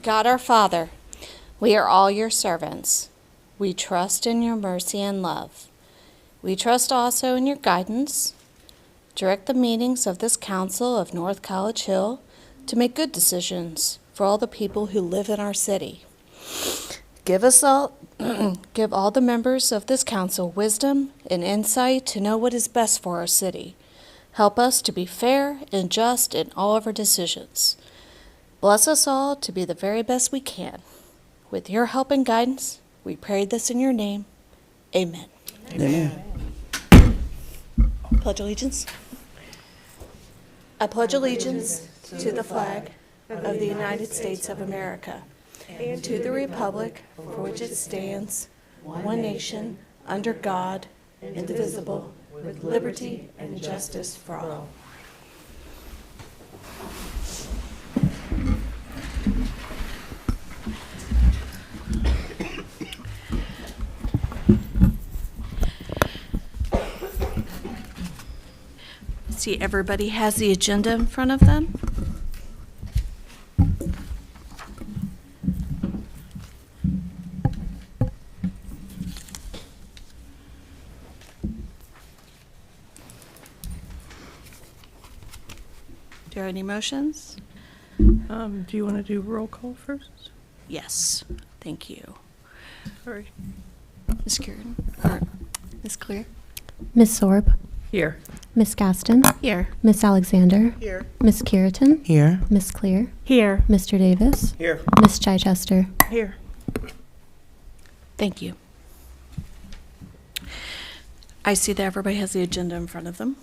God our Father, we are all your servants. We trust in your mercy and love. We trust also in your guidance. Direct the meetings of this council of North College Hill to make good decisions for all the people who live in our city. Give all the members of this council wisdom and insight to know what is best for our city. Help us to be fair and just in all of our decisions. Bless us all to be the very best we can. With your help and guidance, we pray this in your name. Amen. Amen. Pledge allegiance. I pledge allegiance to the flag of the United States of America and to the republic for which it stands, one nation, under God, indivisible, with liberty and justice for all. See, everybody has the agenda in front of them. Do you have any motions? Do you want to do roll call first? Yes, thank you. Sorry. Ms. Kieran, or Ms. Clear? Miss Sorb, Here. Miss Gaston, Here. Miss Alexander, Here. Miss Keratin, Here. Miss Clear, Here. Mr. Davis, Here. Miss Chichester. Here. Thank you. I see that everybody has the agenda in front of them.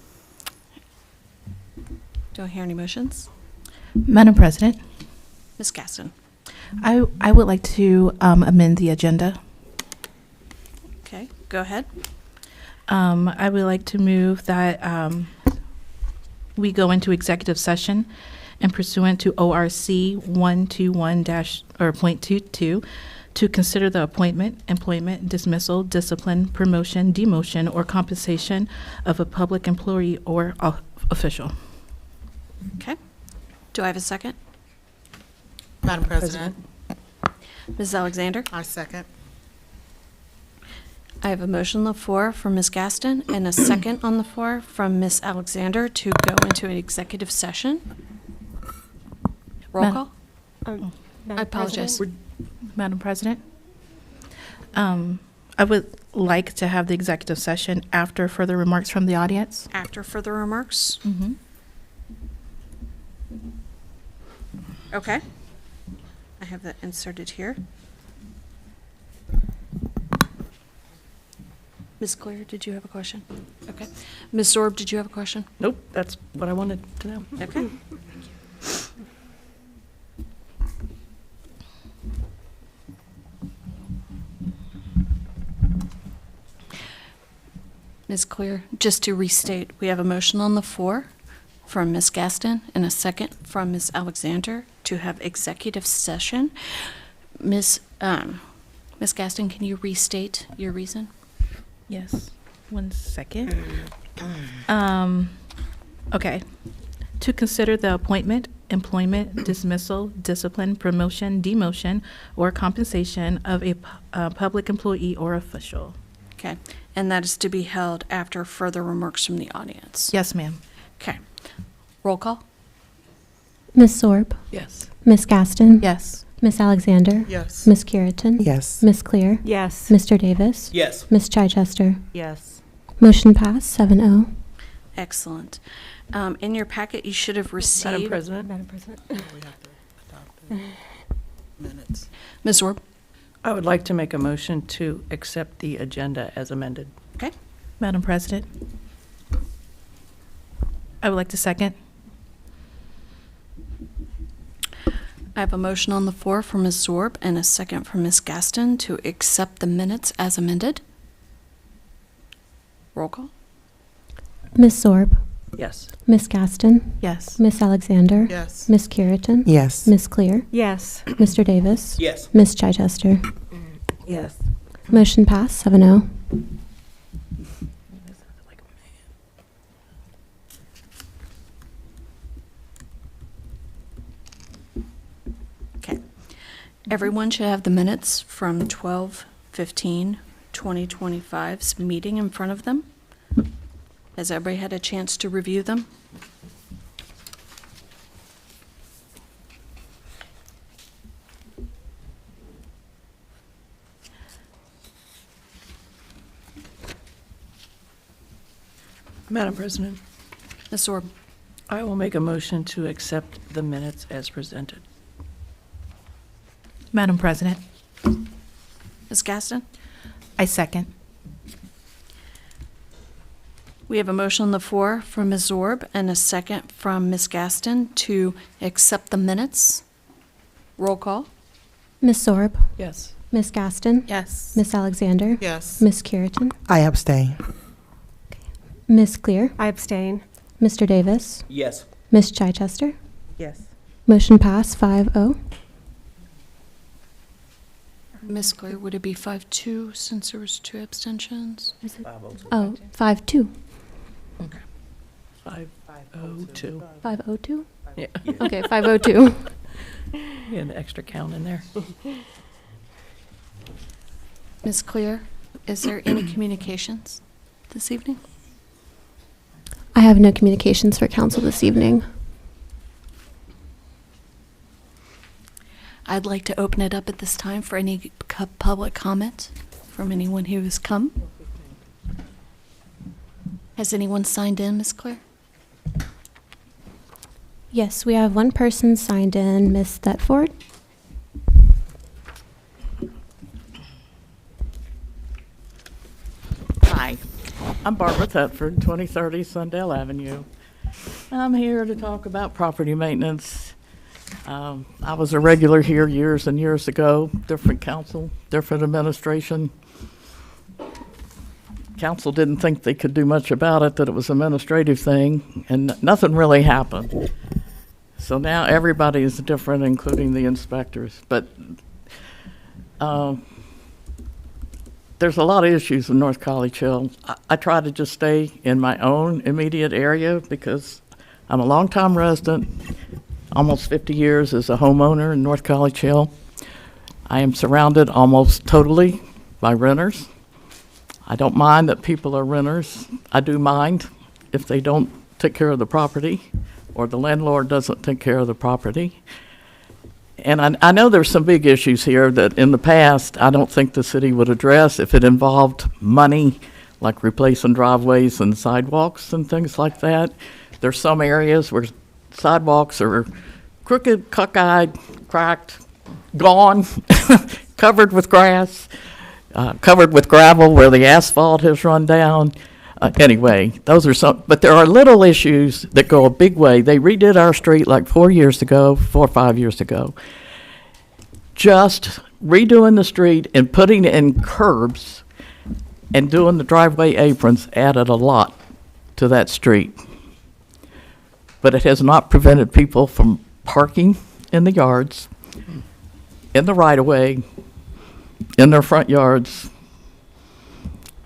Don't hear any motions. Madam President, Ms. Gaston. I would like to amend the agenda. Okay, go ahead. I would like to move that we go into executive session and pursuant to ORC 121-.22 to consider the appointment, employment, dismissal, discipline, promotion, demotion, or compensation of a public employee or official. Okay. Do I have a second? Madam President. Ms. Alexander? I second. I have a motion on the floor from Ms. Gaston and a second on the floor from Ms. Alexander to go into an executive session. Roll call? I apologize. Madam President, I would like to have the executive session after further remarks from the audience. After further remarks? Mm-hmm. Okay. I have that inserted here. Ms. Clear, did you have a question? Okay. Ms. Sorb, did you have a question? Nope, that's what I wanted to know. Okay. Ms. Clear, just to restate, we have a motion on the floor from Ms. Gaston and a second from Ms. Alexander to have executive session. Ms. Gaston, can you restate your reason? Yes, 1 second. Okay. To consider the appointment, employment, dismissal, discipline, promotion, demotion, or compensation of a public employee or official. Okay, and that is to be held after further remarks from the audience. Yes, ma'am. Okay. Roll call? Miss Sorb, Yes. Miss Gaston, Yes. Miss Alexander, Yes. Miss Keratin, Yes. Miss Clear, Yes. Mr. Davis, Yes. Miss Chichester. Yes. Motion passed 7-0. Excellent. In your packet, you should have Madam received. President, We have to adopt the minutes. Ms. Orb? I would like to make a motion to accept the agenda as amended. Okay. Madam President, I would like to second. I have a motion on the floor from Ms. Zorb and a second from Ms. Gaston to accept the minutes as amended. Roll call? Miss Sorb, Yes. Miss Gaston, Yes. Miss Alexander, Yes. Miss Keratin, Yes. Miss Clear, Yes. Mr. Davis, Yes. Miss Chichester. Yes. Motion passed 7-0. Okay. Everyone should have the minutes from 12/15/2025's meeting in front of them. Has everybody had a chance to review them? Madam President, Ms. Orb? I will make a motion to accept the minutes as presented. Madam President, Ms. Gaston? I second. We have a motion on the floor from Ms. Orb and a second from Ms. Gaston to accept the minutes. Roll call? Ms. Sorb, Yes. Ms. Gaston, Yes. Ms. Alexander, Yes. Ms. Curitan, I abstain. Ms. Clear, I abstain. Mr. Davis, Yes. Ms. Chichester. Yes. Motion passed 5-0. Ms. Clear, would it be 5-2 since there was 2 abstentions? Oh, 5-2. 502. 502? Yeah, Okay, 502. yeah, the extra count in there. Ms. Clear, is there any communications this evening? I have no communications for council this evening. I'd like to open it up at this time for any public comment from anyone who has come. Has anyone signed in, Ms. Claire? Yes, we have one person signed in, Ms. Thetford. Hi, I'm Barbara Thetford, 2030 Sundale Avenue. I'm here to talk about property maintenance. I was a regular here years and years ago, different council, different administration. Council didn't think they could do much about it, that it was an administrative thing, and nothing really happened. So now everybody is different, including the inspectors. But there's a lot of issues in North College Hill. I try to just stay in my own immediate area because I'm a longtime resident, almost 50 years as a homeowner in North College Hill. I am surrounded almost totally by renters. I don't mind that people are renters. I do mind if they don't take care of the property or the landlord doesn't take care of the property. And I know there's some big issues here that in the past I don't think the city would address if it involved money, like replacing driveways and sidewalks and things like that. There's some areas where sidewalks are crooked, cockeyed, cracked, gone, covered with grass, covered with gravel where the asphalt has run down. Anyway, those are some, but there are little issues that go a big way. They redid our street like 4 or 5 years ago. Just redoing the street and putting in curbs and doing the driveway aprons added a lot to that street. But it has not prevented people from parking in the yards, in the right-of-way, in their front yards.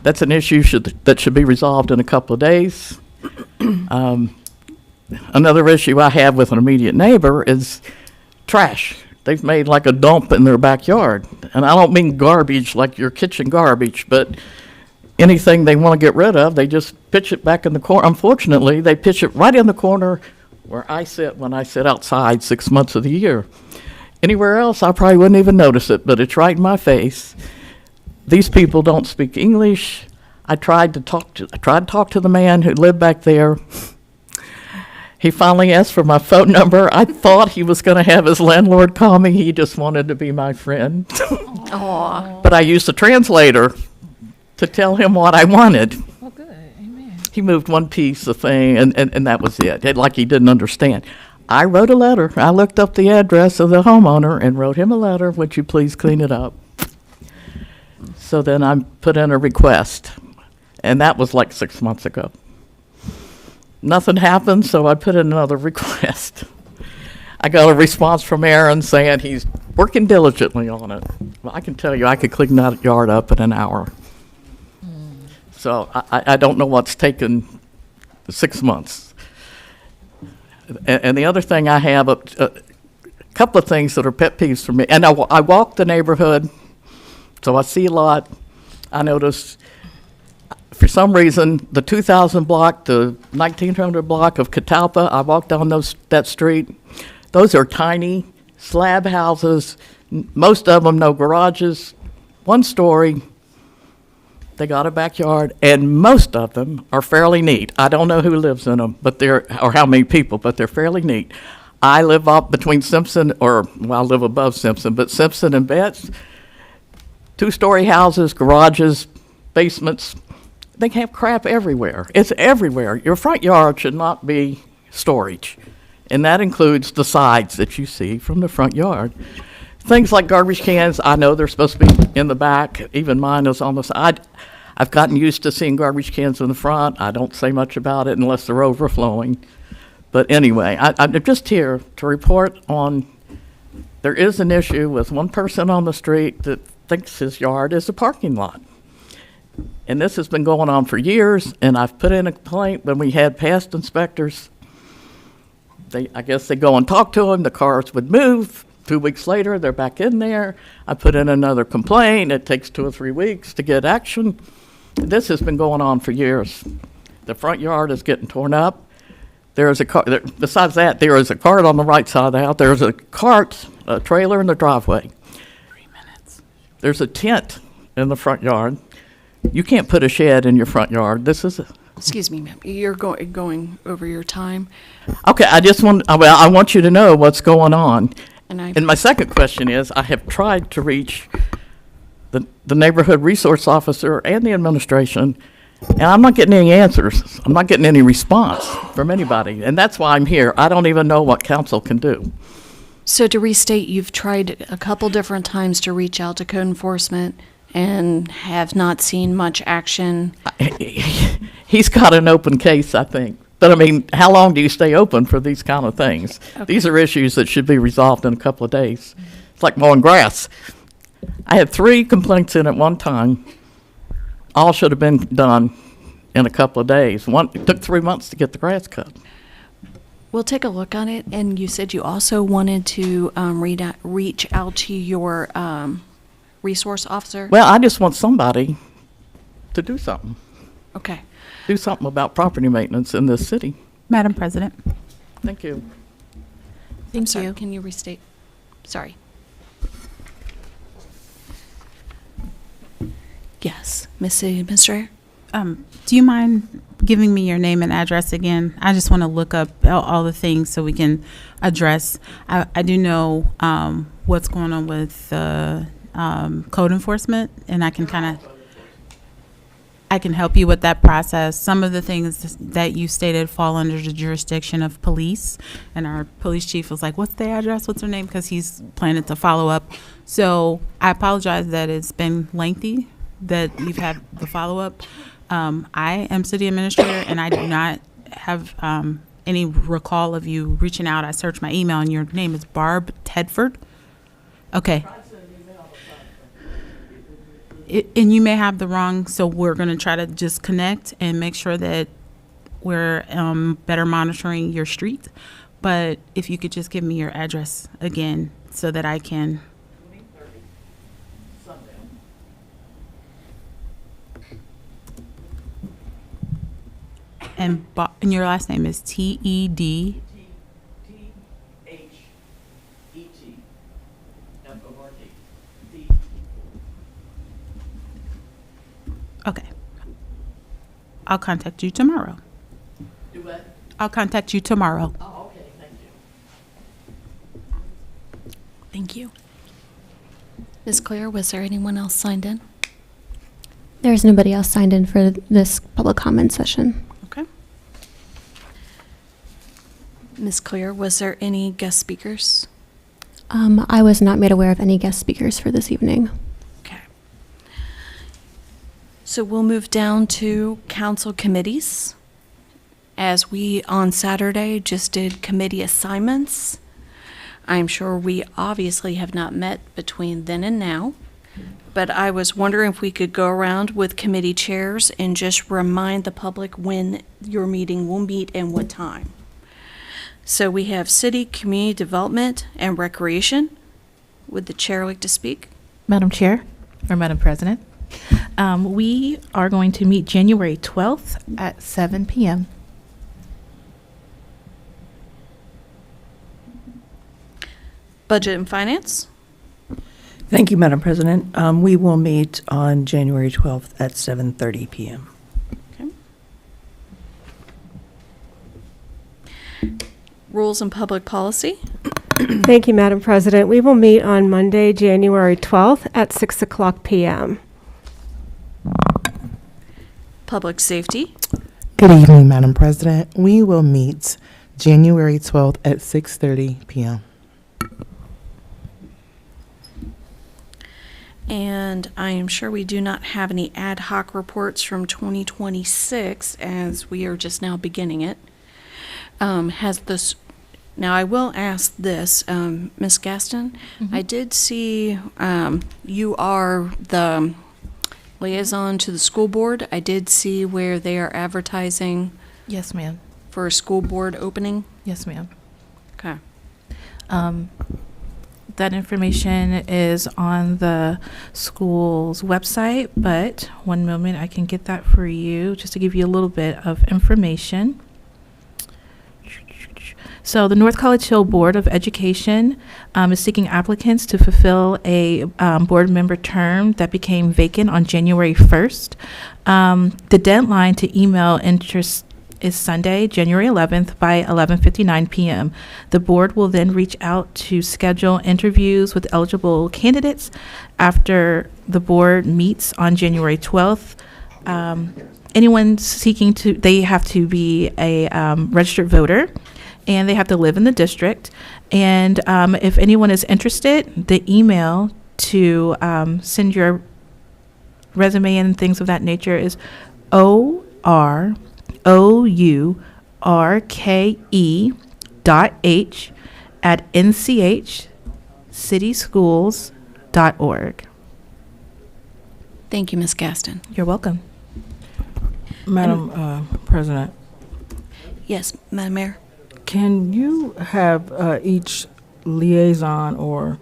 That's an issue that should be resolved in a couple of days. Another issue I have with an immediate neighbor is trash. They've made like a dump in their backyard. And I don't mean garbage like your kitchen garbage, but anything they want to get rid of, they just pitch it back in the corner. Unfortunately, they pitch it right in the corner where I sit when I sit outside 6 months of the year. Anywhere else, I probably wouldn't even notice it, but it's right in my face. These people don't speak English. I tried to talk to the man who lived back there. He finally asked for my phone number. I thought he was going to have his landlord call me. He just wanted to be my friend. Aw. But I used a translator to tell him what I wanted. Oh, good. Amen. He moved one piece of thing, and that was it. Like he didn't understand. I wrote a letter. I looked up the address of the homeowner and wrote him a letter. Would you please clean it up? So then I put in a request, and that was like 6 months ago. Nothing happened, so I put in another request. I got a response from Aaron saying he's working diligently on it. Well, I can tell you, I could clean that yard up in an hour. So I don't know what's taken 6 months. And the other thing I have, couple of things that are pet peeves for me. And I walk the neighborhood, so I see a lot. I notice, for some reason, the 2000 block, the 1900 block of Catalpa, I walk down that street. Those are tiny slab houses, most of them no garages, one story. They got a backyard, and most of them are fairly neat. I don't know who lives in them, or how many people, but they're fairly neat. I live up between Simpson, I live above Simpson, but Simpson and Betts, two-story houses, garages, basements. They have crap everywhere. It's everywhere. Your front yard should not be storage, and that includes the sides that you see from the front yard. Things like garbage cans, I know they're supposed to be in the back. Even mine is on the side. I've gotten used to seeing garbage cans in the front. I don't say much about it unless they're overflowing. But anyway, I'm just here to report on, there is an issue with one person on the street that thinks his yard is a parking lot. And this has been going on for years, and I've put in a complaint when we had past inspectors. I guess they go and talk to him, the cars would move. 2 weeks later, they're back in there. I put in another complaint. It takes 2 or 3 weeks to get action. This has been going on for years. The front yard is getting torn up. There is a car, besides that, there is a cart on the right side of the house. There's a trailer in the driveway. 3 minutes. There's a tent in the front yard. You can't put a shed in your front yard. This is Excuse me, ma'am. You're going over your time, okay. I want you to know what's going on. and And my second question is, I have tried to reach the neighborhood resource officer and the administration, and I'm not getting any answers. I'm not getting any response from anybody, and that's why I'm here. I don't even know what council can do. So to restate, you've tried a couple different times to reach out to code enforcement and have not seen much action. He's got an open case, I think. But I mean, how long do you stay open for these kind of things? Okay. These are issues that should be resolved in a couple of days. It's like mowing grass. I had 3 complaints in at one time. All should have been done in a couple of days. It took 3 months to get the grass cut. We'll take a look on it, and you said you also wanted to reach out to your resource officer? Well, I just want somebody to do something. Okay. Do something about property maintenance in this city. Madam President. Thank you. I'm sorry, can you restate? Sorry. Yes, Miss City Administrator? Do you mind giving me your name and address again? I just want to look up all the things so we can address. I do know what's going on with code enforcement, and I can help you with that process. Some of the things that you stated fall under the jurisdiction of police, and our police chief was like, what's the address, what's her name, because he's planning to follow up. So I apologize that it's been lengthy, that you've had the follow-up. I am city administrator, and I do not have any recall of you reaching out. I searched my email, and your name is Barb Tedford. Okay. And you may have the wrong, so we're going to try to just connect and make sure that we're better monitoring your street. But if you could just give me your address again so that I can. And your last name is T-E-D. Okay. I'll contact you tomorrow. Do what? I'll contact you tomorrow. Oh, okay, thank you. Thank you. Ms. Claire, was there anyone else signed in? There's nobody else signed in for this public comment session. Okay. Ms. Claire, was there any guest speakers? I was not made aware of any guest speakers for this evening. Okay. So we'll move down to council committees. As we on Saturday just did committee assignments, I'm sure we obviously have not met between then and now, but I was wondering if we could go around with committee chairs and just remind the public when your meeting will meet and what time. So we have City, Community Development, and Recreation. Would the chair like to speak? Madam Chair, or Madam President, we are going to meet January 12th at 7 p.m. Budget and Finance. Thank you, Madam President. We will meet on January 12th at 7:30 PM. Rules and Public Policy. Thank you, Madam President. We will meet on Monday, January 12th at 6 o'clock p.m. Public Safety. Good evening, Madam President. We will meet January 12th at 6:30 p.m. And I am sure we do not have any ad hoc reports from 2026, as we are just now beginning it. Has this, now I will ask this, Ms. Gaston, I did see you are the liaison to the school board. I did see where they are advertising Yes, ma'am. for a school board opening. Yes, ma'am. Okay. That information is on the school's website, but one moment, I can get that for you, just to give you a little bit of information. So the North College Hill Board of Education is seeking applicants to fulfill a board member term that became vacant on January 1st. The deadline to email interest is Sunday, January 11th by 11:59 p.m. The board will then reach out to schedule interviews with eligible candidates after the board meets on January 12th. Anyone seeking to, they have to be a registered voter, and they have to live in the district. And if anyone is interested, the email to send your resume and things of that nature is ORKE.h@nchcityschools.org. Thank you, Ms. Gaston. You're welcome. Madam President, Yes, Madam Mayor. can you have each liaison or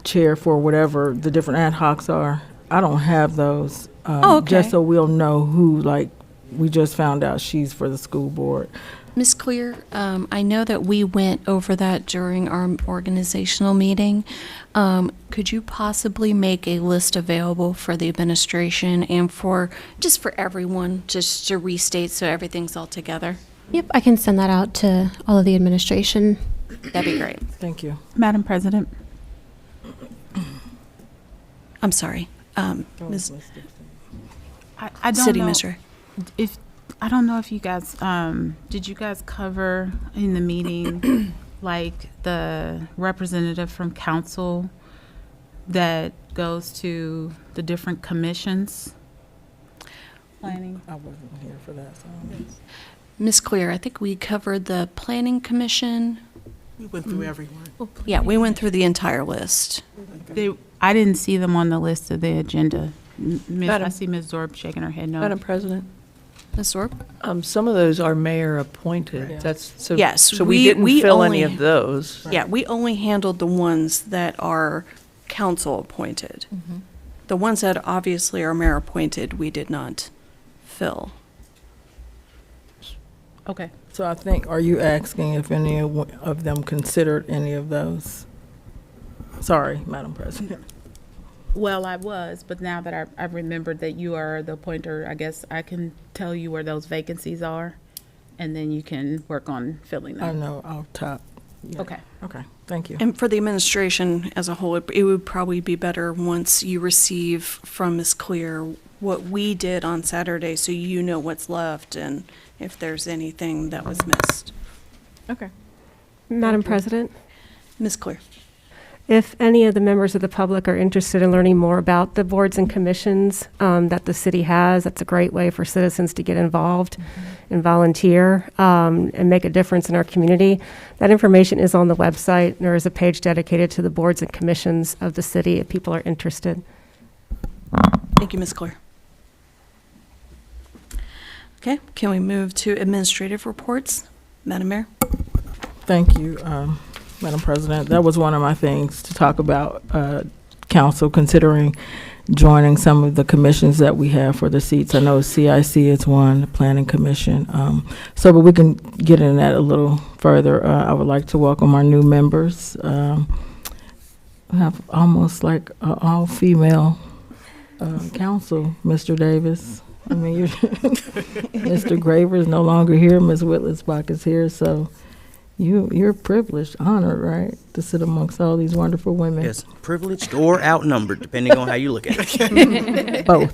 chair for whatever the different ad hocs are? I don't have those. Okay. Just so we'll know who, like, we just found out she's for the school board. Ms. Clear, I know that we went over that during our organizational meeting. Could you possibly make a list available for the administration and for, just for everyone, just to restate so everything's all together? Yep, I can send that out to all of the administration. That'd be great. Thank you. Madam President, I'm sorry. Ms. I don't City know Administrator. if I don't know if you guys did you guys cover in the meeting like the representative from council that goes to the different commissions? Planning. I wasn't here for that, so. Ms. Clear, I think we covered the Planning Commission. We went through everyone. Yeah, we went through the entire list. I didn't see them on the list of the agenda. I Madam- see Ms. Zorb shaking her head no. Madam President, Ms. Zorb? some of those are mayor appointed. That's, so. Yes, So we- we didn't we fill any only- of those. Yeah, we only handled the ones that are council appointed. The ones that obviously are mayor appointed, we did not fill. Okay. So I think, are you asking if any of them considered any of those? Sorry, Madam President. Well, I was, but now that I've remembered that you are the appointer, I guess I can tell you where those vacancies are, and then you can work on filling I them. know, I'll top. Yeah. Okay. Okay, thank you. And for the administration as a whole, it would probably be better once you receive from Ms. Clear what we did on Saturday, so you know what's left and if there's anything that was missed. Okay. Madam President, Ms. Clear. if any of the members of the public are interested in learning more about the boards and commissions that the city has, that's a great way for citizens to get involved and volunteer and make a difference in our community. That information is on the website. There is a page dedicated to the boards and commissions of the city if people are interested. Thank you, Ms. Clear. Okay, can we move to administrative reports? Madam Mayor? Thank you, Madam President. That was one of my things to talk about, council considering joining some of the commissions that we have for the seats. I know CIC is one, the Planning Commission. But we can get into that a little further. I would like to welcome our new members. We have almost like an all-female council, Mr. Davis. I mean, Mr. Graver is no longer here. Ms. Whitlisbach is here, so you're privileged, honored, right, to sit amongst all these wonderful women. Yes, privileged or outnumbered, depending on how you look at it. Both.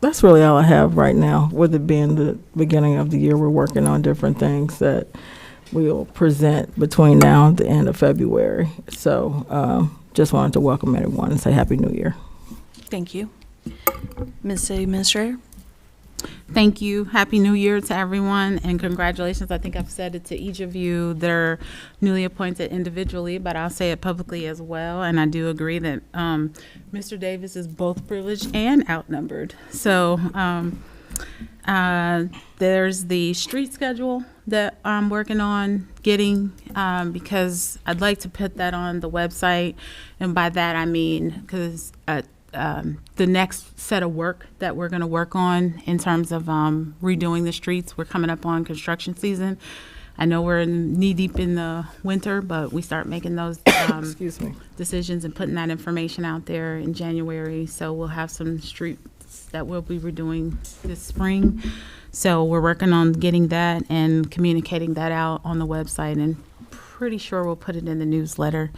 That's really all I have right now. With it being the beginning of the year, we're working on different things that we'll present between now and the end of February. So just wanted to welcome everyone and say Happy New Year. Thank you. Ms. City Administrator? Thank you. Happy New Year to everyone, and congratulations. I think I've said it to each of you that are newly appointed individually, but I'll say it publicly as well. And I do agree that Mr. Davis is both privileged and outnumbered. So there's the street schedule that I'm working on getting because I'd like to put that on the website. And by that, I mean because the next set of work that we're going to work on in terms of redoing the streets, we're coming up on construction season. I know we're knee deep in the winter, but we start making those decisions and putting that information out there in January. So we'll have some streets that we'll be redoing this spring. So we're working on getting that and communicating that out on the website, and pretty sure we'll put it in the newsletter.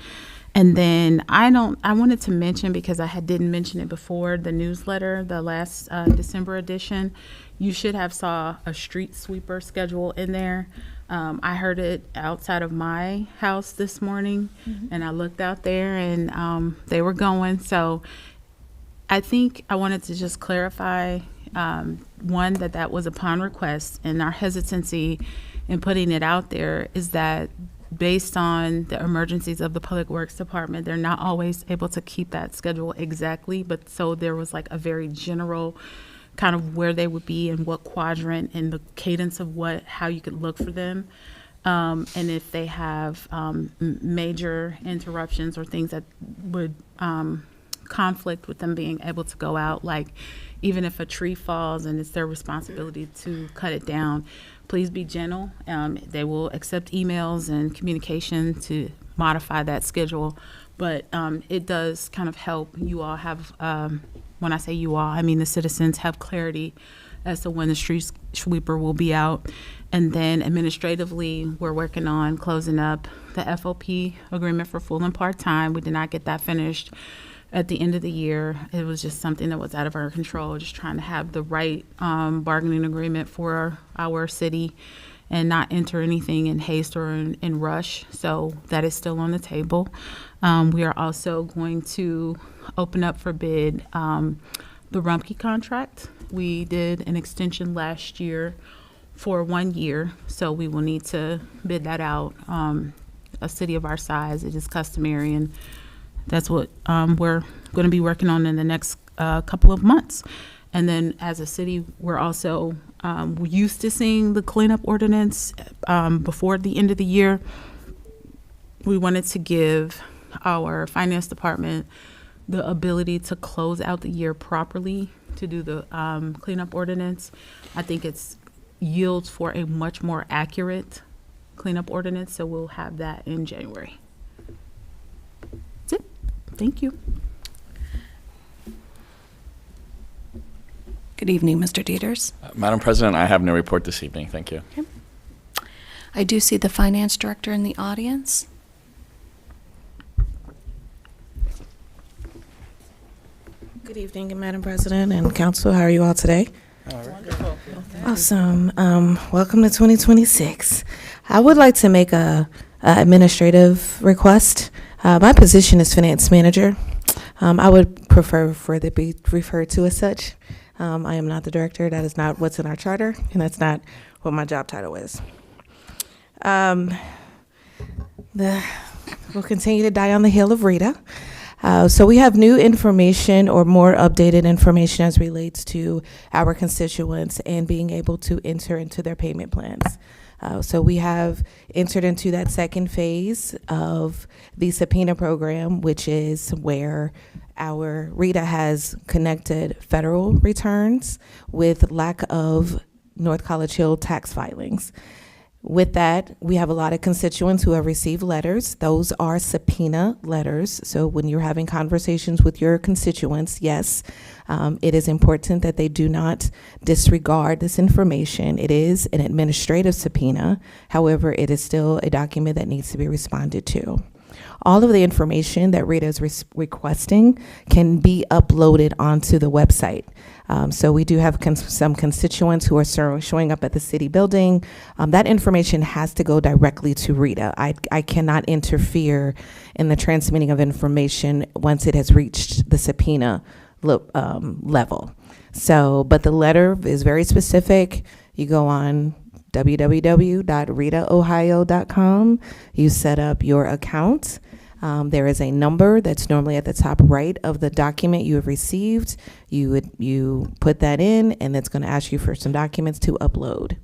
And then I wanted to mention, because I didn't mention it before, the newsletter, the last December edition, you should have saw a street sweeper schedule in there. I heard it outside of my house this morning, and I looked out there and they were going. So I think I wanted to just clarify, one, that was upon request, and our hesitancy in putting it out there is that based on the emergencies of the Public Works Department, they're not always able to keep that schedule exactly, but so there was like a very general kind of where they would be and what quadrant and the cadence of how you could look for them. And if they have major interruptions or things that would conflict with them being able to go out, like even if a tree falls and it's their responsibility to cut it down, please be gentle. They will accept emails and communication to modify that schedule, but it does kind of help you all have, when I say you all, I mean the citizens have clarity as to when the street sweeper will be out. And then administratively, we're working on closing up the FOP agreement for full and part-time. We did not get that finished at the end of the year. It was just something that was out of our control, just trying to have the right bargaining agreement for our city and not enter anything in haste or in rush. So that is still on the table. We are also going to open up for bid the Rumpke contract. We did an extension last year for 1 year, so we will need to bid that out. A city of our size, it is customary, and that's what we're going to be working on in the next couple of months. And then as a city, we're also used to seeing the cleanup ordinance before the end of the year. We wanted to give our finance department the ability to close out the year properly to do the cleanup ordinance. I think it's yields for a much more accurate cleanup ordinance, so we'll have that in January. That's it. Thank you. Good evening, Mr. Dieters. Madam President, I have no report this evening. Thank you. Okay. I do see the finance director in the audience. Good evening, Madam President and Council. How are you all today? Wonderful. Awesome. Welcome to 2026. I would like to make a administrative request. My position is finance manager. I would prefer for it to be referred to as such. I am not the director. That is not what's in our charter, and that's not what my job title is. We'll continue to die on the hill of Rita. So we have new information or more updated information as relates to our constituents and being able to enter into their payment plans. So we have entered into that second phase of the subpoena program, which is where our RETA has connected federal returns with lack of North College Hill tax filings. With that, we have a lot of constituents who have received letters. Those are subpoena letters. So when you're having conversations with your constituents, yes, it is important that they do not disregard this information. It is an administrative subpoena. However, it is still a document that needs to be responded to. All of the information that RETA is requesting can be uploaded onto the website. So we do have some constituents who are showing up at the city building. That information has to go directly to RETA. I cannot interfere in the transmitting of information once it has reached the subpoena level. So, but the letter is very specific. You go on www.ritaohio.com. You set up your account. There is a number that's normally at the top right of the document you have received. You put that in, and it's going to ask you for some documents to upload.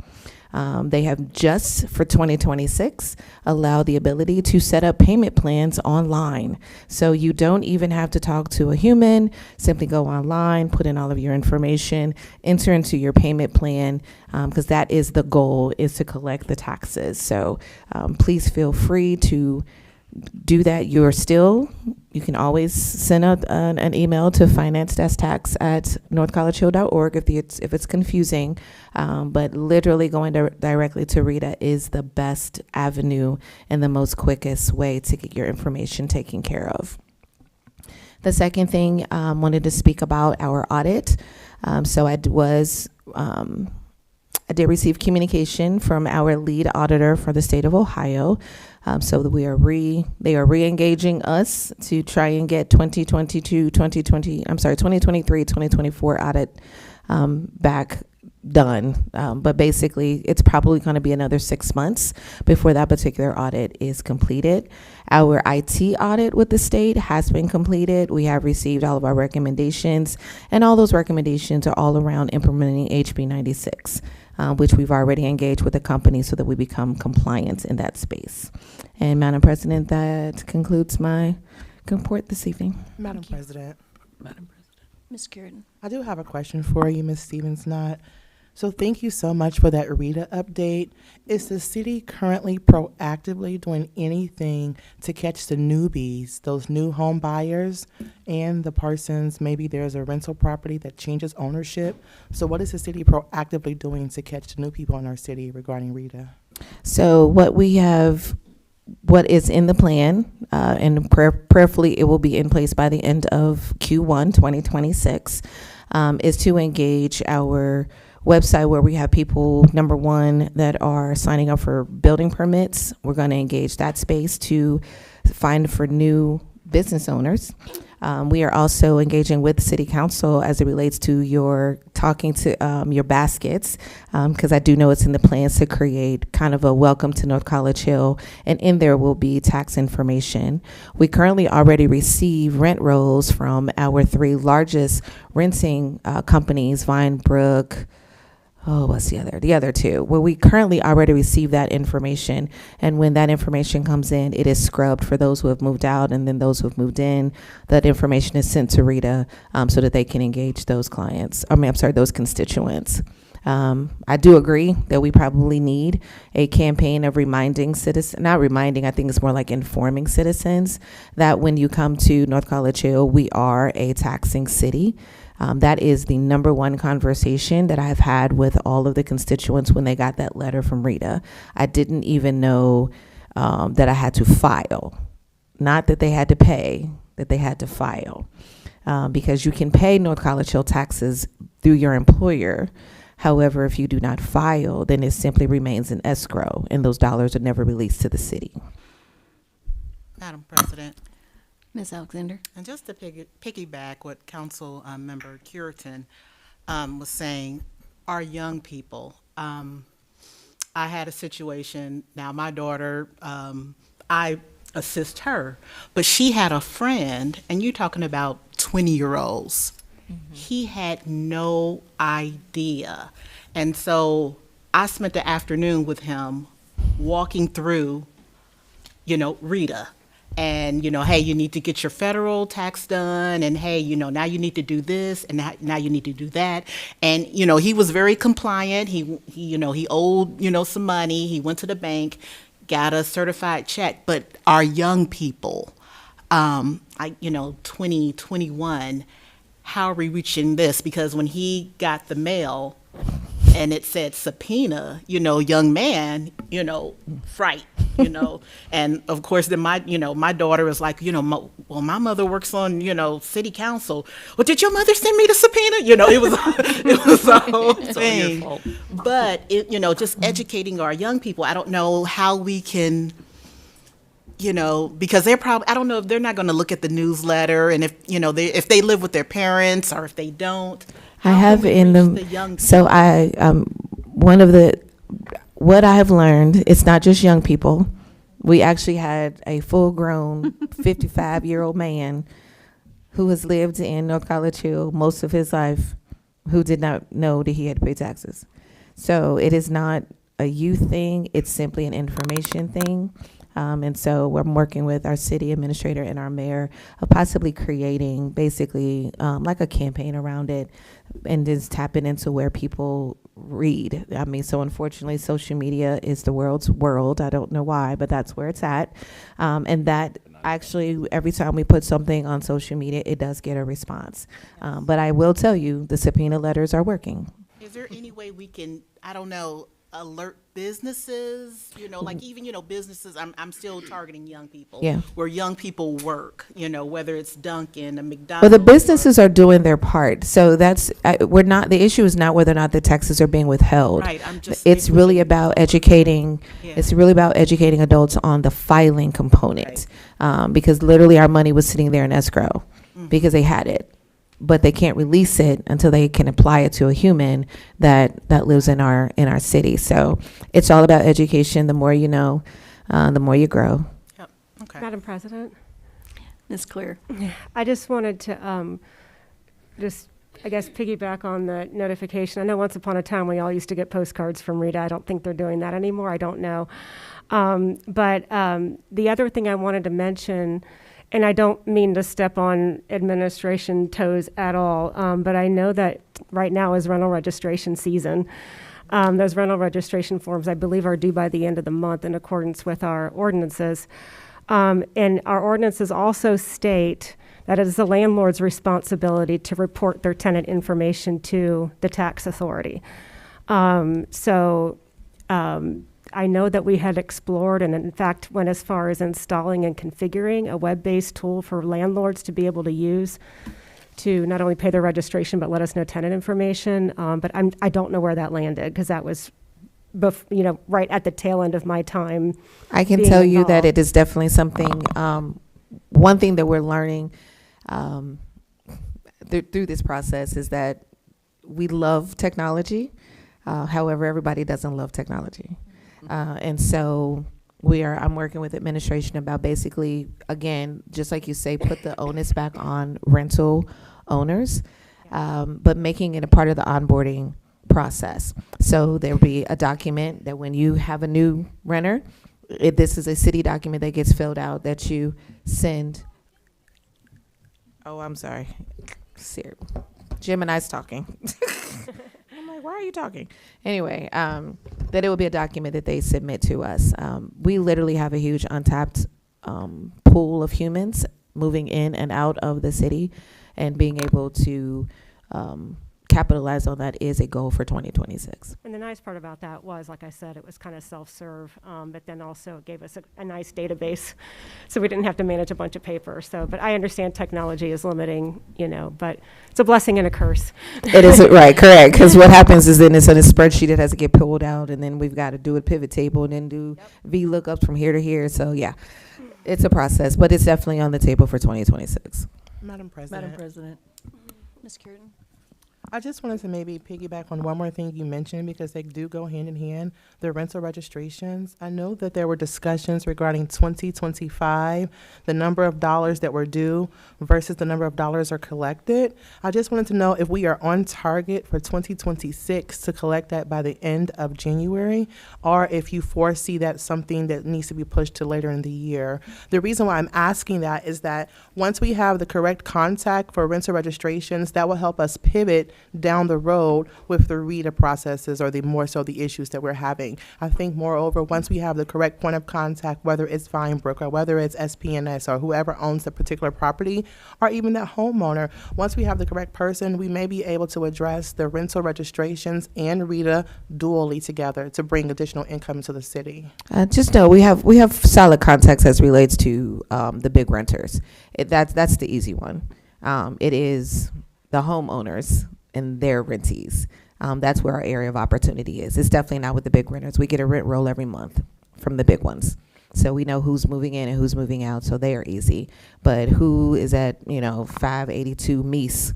They have just for 2026 allowed the ability to set up payment plans online. So you don't even have to talk to a human. Simply go online, put in all of your information, enter into your payment plan, because that is the goal, is to collect the taxes. So please feel free to do that. You can always send out an email to finance-tax@northcollegehill.org if it's confusing, but literally going directly to RETA is the best avenue and the most quickest way to get your information taken care of. The second thing I wanted to speak about our audit. So I did receive communication from our lead auditor for the state of Ohio. So that they are re-engaging us to try and get 2023, 2024 audit back done. But basically, it's probably going to be another 6 months before that particular audit is completed. Our IT audit with the state has been completed. We have received all of our recommendations, and all those recommendations are all around implementing HB 96. Which we've already engaged with the company so that we become compliant in that space. And Madam President, that concludes my report this evening. Madam President. Ms. Cureton. I do have a question for you, Ms. Stevens-Knott. So thank you so much for that RETA update. Is the city currently proactively doing anything to catch the newbies, those new home buyers, and the persons, maybe there's a rental property that changes ownership? So what is the city proactively doing to catch the new people in our city regarding RETA? So what is in the plan, and prayerfully it will be in place by the end of Q1 2026, is to engage our website where we have people, number one, that are signing up for building permits. We're going to engage that space to find for new business owners. We are also engaging with City Council as it relates to your baskets, because I do know it's in the plans to create kind of a welcome to North College Hill, and in there will be tax information. We currently already receive rent rolls from our 3 largest renting companies, Vinebrook, what's the other? The other 2, where we currently already receive that information. And when that information comes in, it is scrubbed for those who have moved out, and then those who have moved in. That information is sent to RETA so that they can engage those those constituents. I do agree that we probably need a campaign of reminding citizens, not reminding, I think it's more like informing citizens that when you come to North College Hill, we are a taxing city. That is the number one conversation that I've had with all of the constituents when they got that letter from RETA. I didn't even know that I had to file. Not that they had to pay, that they had to file. Because you can pay North College Hill taxes through your employer. However, if you do not file, then it simply remains in escrow, and those dollars are never released to the city. Madam President. Ms. Alexander. And just to piggyback what Council Member Cureton was saying, our young people. I had a situation. Now, my daughter, I assist her. But she had a friend, and you're talking about 20-year-olds. He had no idea. And so I spent the afternoon with him walking through, Rita. And, hey, you need to get your federal tax done. And, hey, now you need to do this. And now you need to do that. And, he was very compliant. He owed, some money. He went to the bank, got a certified check. But our young people, 20, 21, how are we reaching this? Because when he got the mail and it said subpoena, young man, fright, and of course then my daughter was like, my mother works on, city council. Well, did your mother send me the subpoena? It was a whole thing. But just educating our young people. I don't know how we can, because they're probably, I don't know if they're not going to look at the newsletter, and if they live with their parents or if they don't. I have in the young so I what I have learned, it's not just young people. We actually had a full-grown 55-year-old man who has lived in North College Hill most of his life, who did not know that he had to pay taxes. So it is not a youth thing, it's simply an information thing. And so we're working with our city administrator and our mayor of possibly creating basically like a campaign around it, and just tapping into where people read. I mean, so unfortunately, social media is the world's world. I don't know why, but that's where it's at. And that actually, every time we put something on social media, it does get a response. But I will tell you, the subpoena letters are working. Is there any way we can, I don't know, alert businesses, like even, businesses, I'm still targeting young people. Yeah. Where young people work, whether it's Dunkin', a McDonald's. Well, the businesses are doing their part. So that's, we're not, the issue is not whether or not the taxes are being withheld. Right, I'm just. It's really about educating, it's really about educating adults on the filing component. Because literally our money was sitting there in escrow because they had it. But they can't release it until they can apply it to a human that lives in our city. So it's all about education. The more you know, the more you grow. Yep. Okay. Madam President, Ms. Clear. I just wanted to I guess, piggyback on the notification. I know once upon a time we all used to get postcards from Rita. I don't think they're doing that anymore. I don't know. But the other thing I wanted to mention, and I don't mean to step on administration toes at all, but I know that right now is rental registration season. Those rental registration forms, I believe, are due by the end of the month in accordance with our ordinances. And our ordinances also state that it is the landlord's responsibility to report their tenant information to the tax authority. I know that we had explored and in fact went as far as installing and configuring a web-based tool for landlords to be able to use to not only pay their registration but let us know tenant information. But I don't know where that landed because that was right at the tail end of my time. I can tell you that it is definitely something, one thing that we're learning through this process is that we love technology. However, everybody doesn't love technology. And so I'm working with administration about basically, again, just like you say, put the onus back on rental owners, but making it a part of the onboarding process. So there'll be a document that when you have a new renter, this is a city document that gets filled out that you send. Oh, I'm sorry. Jim and I's talking. I'm like, why are you talking? Anyway, that it will be a document that they submit to us. We literally have a huge untapped pool of humans moving in and out of the city, and being able to capitalize on that is a goal for 2026. And the nice part about that was, like I said, it was kind of self-serve, but then also it gave us a nice database, so we didn't have to manage a bunch of paper. So, but I understand technology is limiting, but it's a blessing and a curse. It is, right, correct, because what happens is then it's in a spreadsheet that has to get pulled out, and then we've got to do a pivot table and then do VLOOKUPs from here to here. So yeah, it's a process, but it's definitely on the table for 2026. Madam President. Ms. Curtin. I just wanted to maybe piggyback on one more thing you mentioned because they do go hand in hand. The rental registrations. I know that there were discussions regarding 2025, the number of dollars that were due versus the number of dollars are collected. I just wanted to know if we are on target for 2026 to collect that by the end of January, or if you foresee that something that needs to be pushed to later in the year. The reason why I'm asking that is that once we have the correct contact for rental registrations, that will help us pivot down the road with the RETA processes or the more so the issues that we're having. I think moreover, once we have the correct point of contact, whether it's Vinebrook or whether it's SPNS or whoever owns the particular property or even that homeowner, once we have the correct person, we may be able to address the rental registrations and RETA dually together to bring additional income to the city. Just know we have solid contacts as relates to the big renters. That's the easy one. It is the homeowners and their rentees. That's where our area of opportunity is. It's definitely not with the big renters. We get a rent roll every month from the big ones. So we know who's moving in and who's moving out, so they are easy. But who is at, 582 Meese,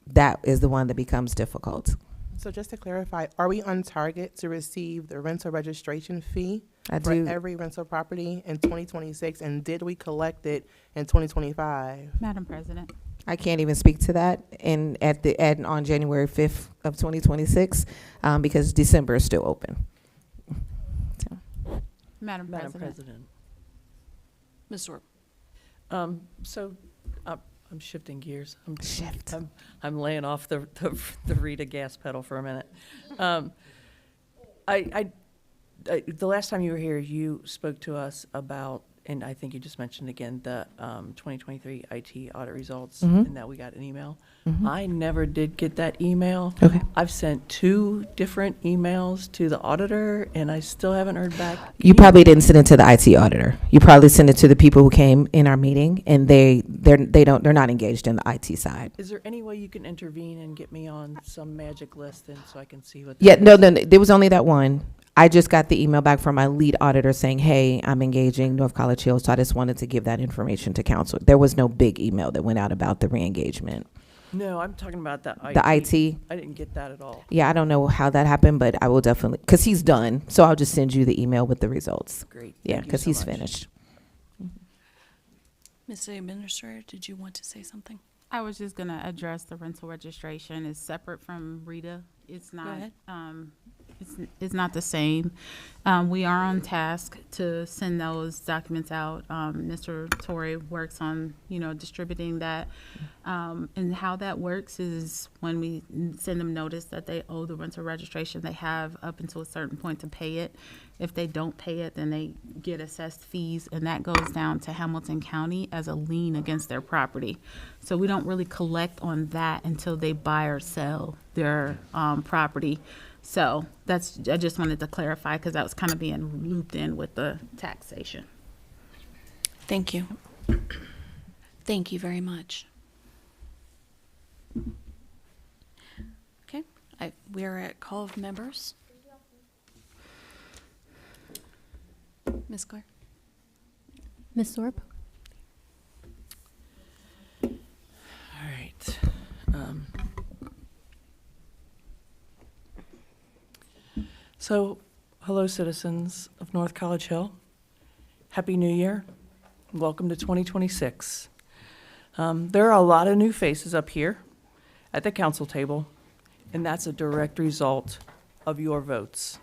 that is the one that becomes difficult. So just to clarify, are we on target to receive the rental registration fee for do. every rental property in 2026? And did we collect it in 2025? Madam President. I can't even speak to that on January 5th of 2026 because December is still open. So. Madam President. President. Ms. Orb. I'm shifting gears. Shift. I'm laying off the RETA gas pedal for a minute. The last time you were here, you spoke to us about, and I think you just mentioned again, the 2023 IT audit results, and that we got an email. I never did get that email. Okay. I've sent 2 different emails to the auditor, and I still haven't heard back. You probably didn't send it to the IT auditor. You probably sent it to the people who came in our meeting, and they're not engaged in the IT side. Is there any way you can intervene and get me on some magic list, and so I can see what? Yeah, no, there was only that one. I just got the email back from my lead auditor saying, hey, I'm engaging North College Hill, so I just wanted to give that information to council. There was no big email that went out about the re-engagement. No, I'm talking about the IT. The IT? I didn't get that at all. Yeah, I don't know how that happened, but I will definitely, because he's done, so I'll just send you the email with the results. Great. Yeah, Thank you because so he's much. finished. Ms. Administrator, did you want to say something? I was just gonna address the rental registration is separate from RETA. It's not, ahead. it's not the same. We are on task to send those documents out. Mr. Torrey works on, distributing that. And how that works is when we send them notice that they owe the rental registration, they have up until a certain point to pay it. If they don't pay it, then they get assessed fees, and that goes down to Hamilton County as a lien against their property. So we don't really collect on that until they buy or sell their property. So I just wanted to clarify because that was kind of being looped in with the taxation. Thank you. Thank you very much. Okay, we are at call of members. Ms. Claire. Ms. Sorb? All right. So, hello, citizens of North College Hill. Happy New Year. Welcome to 2026. There are a lot of new faces up here at the council table, and that's a direct result of your votes.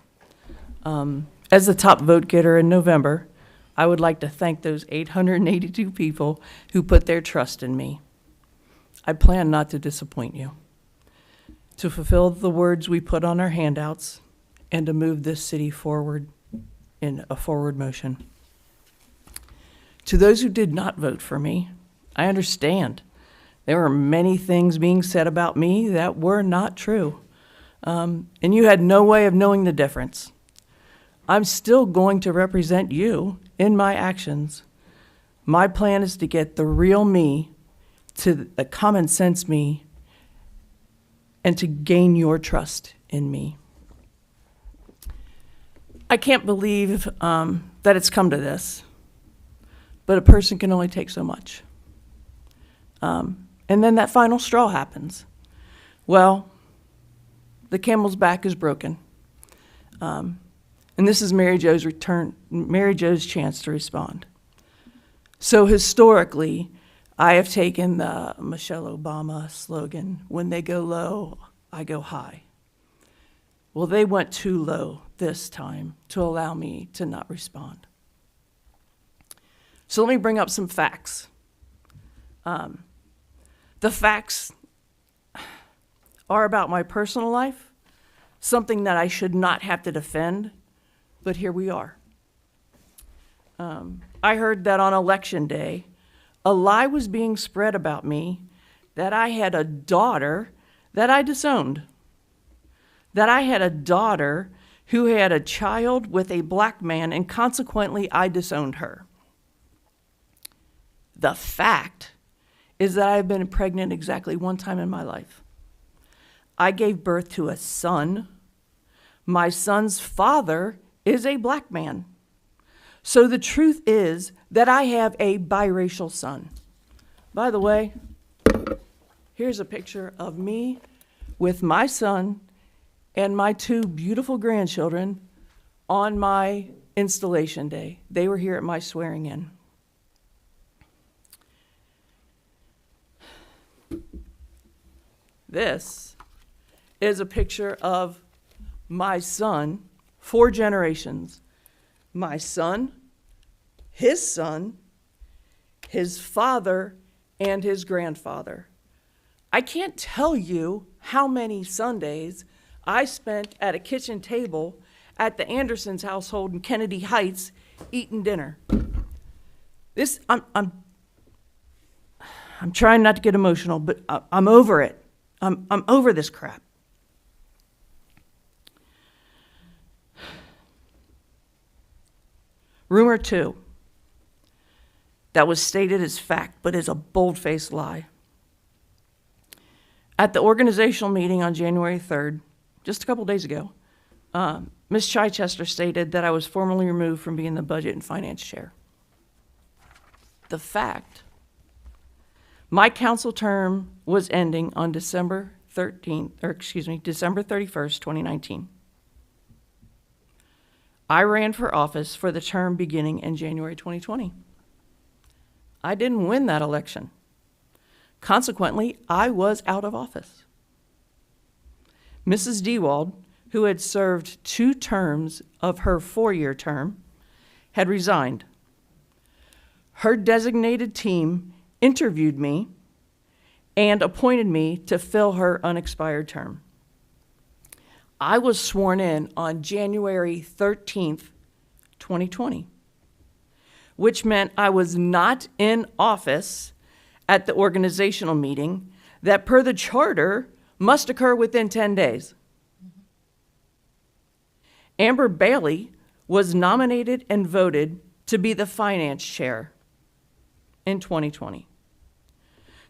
As the top vote getter in November, I would like to thank those 882 people who put their trust in me. I plan not to disappoint you, to fulfill the words we put on our handouts, and to move this city forward in a forward motion. To those who did not vote for me, I understand. There were many things being said about me that were not true, and you had no way of knowing the difference. I'm still going to represent you in my actions. My plan is to get the real me to the common sense me and to gain your trust in me. I can't believe that it's come to this, but a person can only take so much. And then that final straw happens. Well, the camel's back is broken. And this is Mary Jo's chance to respond. So historically, I have taken the Michelle Obama slogan, when they go low, I go high. Well, they went too low this time to allow me to not respond. So let me bring up some facts. The facts are about my personal life, something that I should not have to defend, but here we are. I heard that on election day, a lie was being spread about me that I had a daughter that I disowned, that I had a daughter who had a child with a black man, and consequently I disowned her. The fact is that I've been pregnant exactly one time in my life. I gave birth to a son. My son's father is a black man. So the truth is that I have a biracial son. By the way, here's a picture of me with my son and my 2 beautiful grandchildren on my installation day. They were here at my swearing in. This is a picture of my son, 4 generations. My son, his father, and his grandfather. I can't tell you how many Sundays I spent at a kitchen table at the Andersons' household in Kennedy Heights eating dinner. I'm trying not to get emotional, but I'm over it. I'm over this crap. Rumor 2, that was stated as fact, but is a bold-faced lie. At the organizational meeting on January 3rd, just a couple days ago, Ms. Chichester stated that I was formally removed from being the Budget and Finance Chair. The fact, my council term was ending on December 31st, 2019. I ran for office for the term beginning in January 2020. I didn't win that election. Consequently, I was out of office. Mrs. Dewald, who had served 2 terms of her 4-year term, had resigned. Her designated team interviewed me and appointed me to fill her unexpired term. I was sworn in on January 13th, 2020, which meant I was not in office at the organizational meeting that, per the charter, must occur within 10 days. Amber Bailey was nominated and voted to be the finance chair in 2020.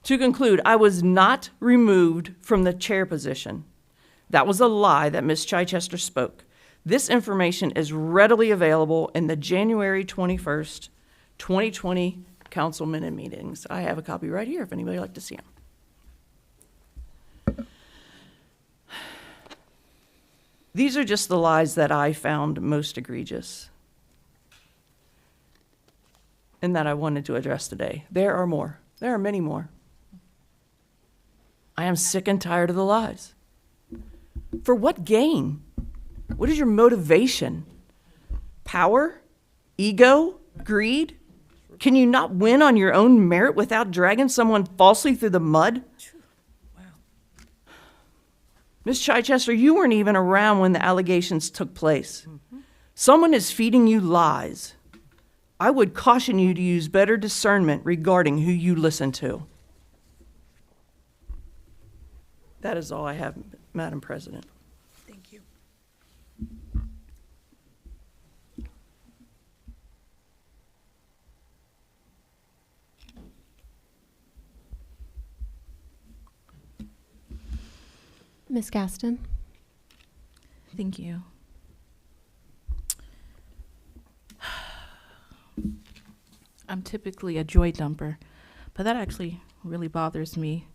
To conclude, I was not removed from the chair position. That was a lie that Ms. Chichester spoke. This information is readily available in the January 21st, 2020 council minute meetings. I have a copy right here if anybody would like to see them. These are just the lies that I found most egregious and that I wanted to address today. There are more. There are many more. I am sick and tired of the lies. For what gain? What is your motivation? Power? Ego? Greed? Can you not win on your own merit without dragging someone falsely through the mud? Wow. Ms. Chichester, you weren't even around when the allegations took place. Someone is feeding you lies. I would caution you to use better discernment regarding who you listen to. That is all I have, Madam President. Thank you. Ms. Gaston? Thank you. I'm typically a joy dumper, but that actually really bothers me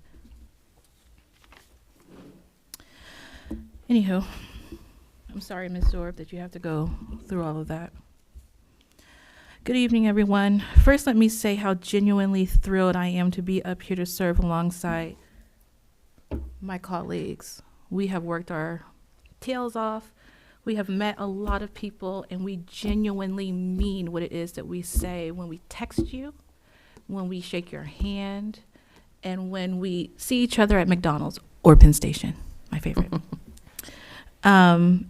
Anywho, I'm sorry, Ms. Zorb, that you have to go through all of that. Good evening, everyone. First, let me say how genuinely thrilled I am to be up here to serve alongside my colleagues. We have worked our tails off. We have met a lot of people, and we genuinely mean what it is that we say when we text you, when we shake your hand, and when we see each other at McDonald's or Penn Station, my favorite.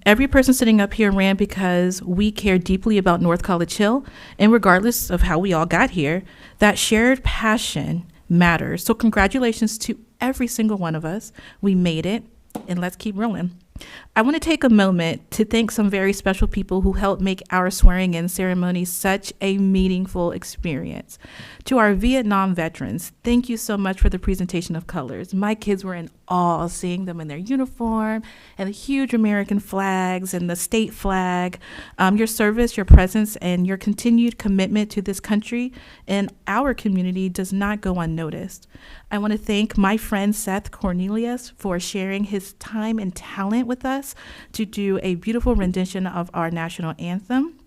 Every person sitting up here ran because we care deeply about North College Hill, and regardless of how we all got here, that shared passion matters. So congratulations to every single one of us. We made it, and let's keep rolling. I want to take a moment to thank some very special people who helped make our swearing-in ceremony such a meaningful experience. To our Vietnam veterans, thank you so much for the presentation of colors. My kids were in awe seeing them in their uniform and the huge American flags and the state flag. Your service, your presence, and your continued commitment to this country and our community does not go unnoticed. I want to thank my friend Seth Cornelius for sharing his time and talent with us to do a beautiful rendition of our national anthem.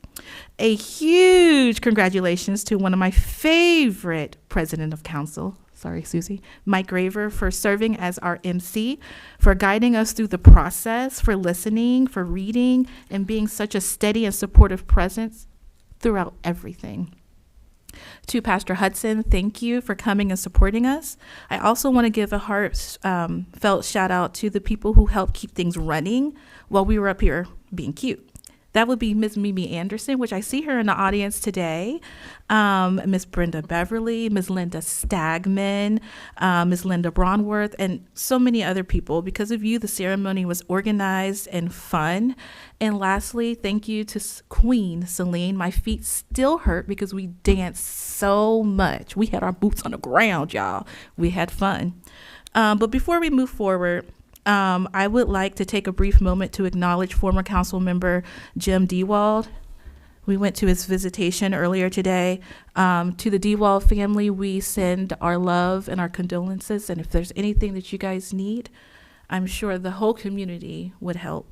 A huge congratulations to one of my favorite president of council, sorry, Susie, Mike Graver, for serving as our MC, for guiding us through the process, for listening, for reading, and being such a steady and supportive presence throughout everything. To Pastor Hudson, thank you for coming and supporting us. I also want to give a heartfelt shout out to the people who helped keep things running while we were up here being cute. That would be Ms. Mimi Anderson, which I see her in the audience today, Ms. Brenda Beverly, Ms. Linda Stagman, Ms. Linda Braunworth, and so many other people. Because of you, the ceremony was organized and fun. And lastly, thank you to Queen Celine. My feet still hurt because we danced so much. We had our boots on the ground, y'all. We had fun. But before we move forward, I would like to take a brief moment to acknowledge former council member Jim Dewald. We went to his visitation earlier today. To the Dewald family, we send our love and our condolences. And if there's anything that you guys need, I'm sure the whole community would help.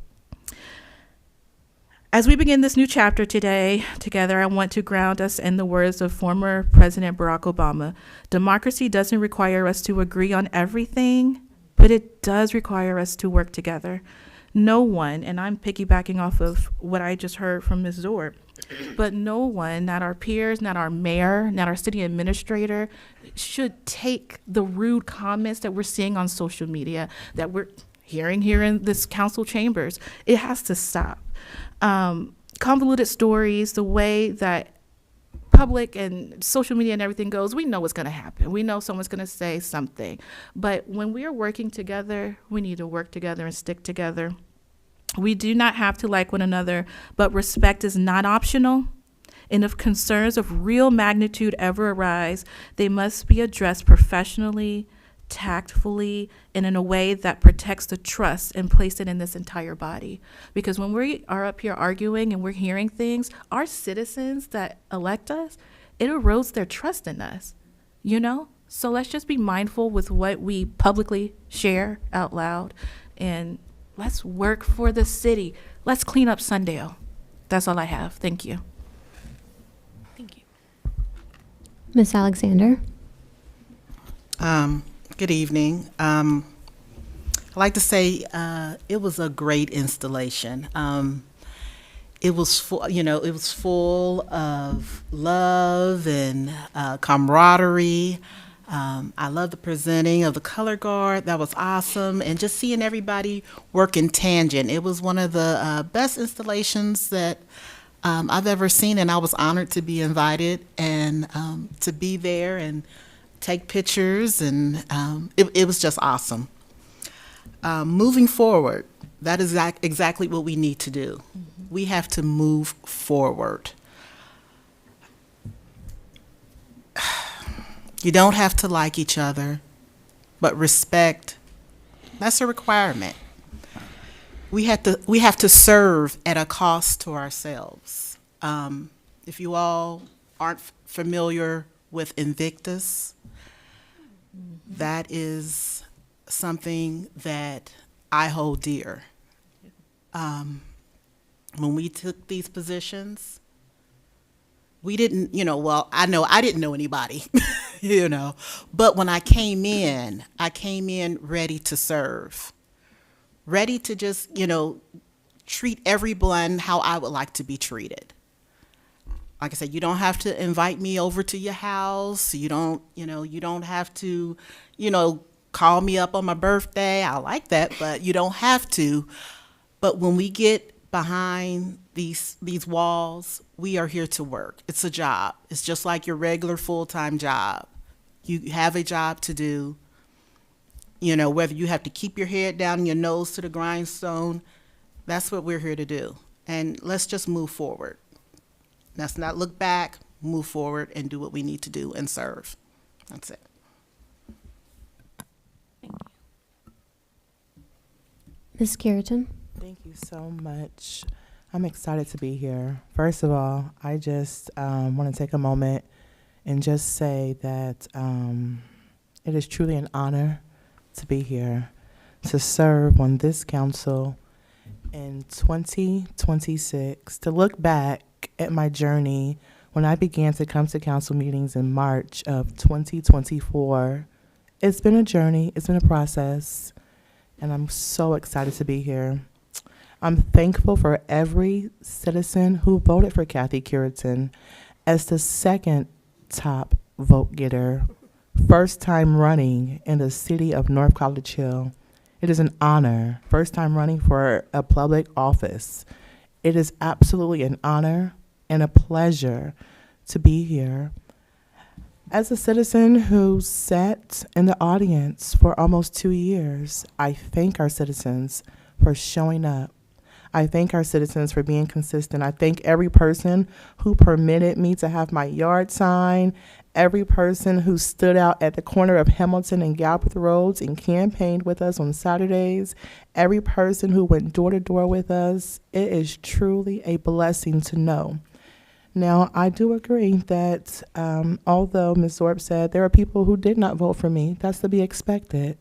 As we begin this new chapter today together, I want to ground us in the words of former President Barack Obama. Democracy doesn't require us to agree on everything, but it does require us to work together. No one, and I'm piggybacking off of what I just heard from Ms. Zorb, but no one, not our peers, not our mayor, not our city administrator, should take the rude comments that we're seeing on social media, that we're hearing here in this council chambers. It has to stop. Convoluted stories, the way that public and social media and everything goes, we know what's going to happen. We know someone's going to say something. But when we are working together, we need to work together and stick together. We do not have to like one another, but respect is not optional. And if concerns of real magnitude ever arise, they must be addressed professionally, tactfully, and in a way that protects the trust and place it in this entire body. Because when we are up here arguing and we're hearing things, our citizens that elect us, it erodes their trust in us, you know? So let's just be mindful with what we publicly share out loud, and let's work for the city. Let's clean up Sundale. That's all I have. Thank you. Thank you. Miss Alexander. Good evening. I'd like to say it was a great installation. It was full, it was full of love and camaraderie. I love the presenting of the color guard. That was awesome. And just seeing everybody work in tangent. It was one of the best installations that I've ever seen, and I was honored to be invited and to be there and take pictures, and it was just awesome. Moving forward, that is exactly what we need to do. Mm-hmm. We have to move forward. You don't have to like each other, but respect, that's a requirement. We have to serve at a cost to ourselves. If you all aren't familiar with Invictus, that is something that I hold dear. when we took these positions, we didn't, well, I know I didn't know anybody, but when I came in ready to serve, ready to just, treat everyone how I would like to be treated. Like I said, you don't have to invite me over to your house. You don't have to, call me up on my birthday. I like that, but you don't have to. But when we get behind these walls, we are here to work. It's a job. It's just like your regular full-time job. You have a job to do. Whether you have to keep your head down and your nose to the grindstone, that's what we're here to do. And let's just move forward. Let's not look back, move forward, and do what we need to do and serve. That's it. Ms. Carrington? Thank you so much. I'm excited to be here. First of all, I just want to take a moment and just say that it is truly an honor to be here, to serve on this council in 2026, to look back at my journey when I began to come to council meetings in March of 2024. It's been a journey, it's been a process, and I'm so excited to be here. I'm thankful for every citizen who voted for Kathy Curitan as the second top vote getter, first time running in the city of North College Hill. It is an honor, first time running for a public office. It is absolutely an honor and a pleasure to be here. As a citizen who sat in the audience for almost 2 years, I thank our citizens for showing up. I thank our citizens for being consistent. I thank every person who permitted me to have my yard sign, every person who stood out at the corner of Hamilton and Galbraith Roads and campaigned with us on Saturdays, every person who went door to door with us. It is truly a blessing to know. Now, I do agree that although Ms. Zorb said there are people who did not vote for me, that's to be expected.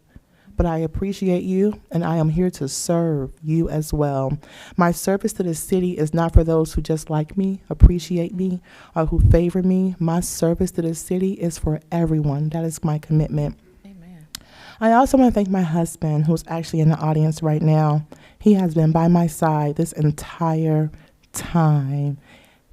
But I appreciate you, and I am here to serve you as well. My service to the city is not for those who just like me, appreciate me, or who favor me. My service to the city is for everyone. That is my commitment. Amen. I also want to thank my husband, who's actually in the audience right now. He has been by my side this entire time.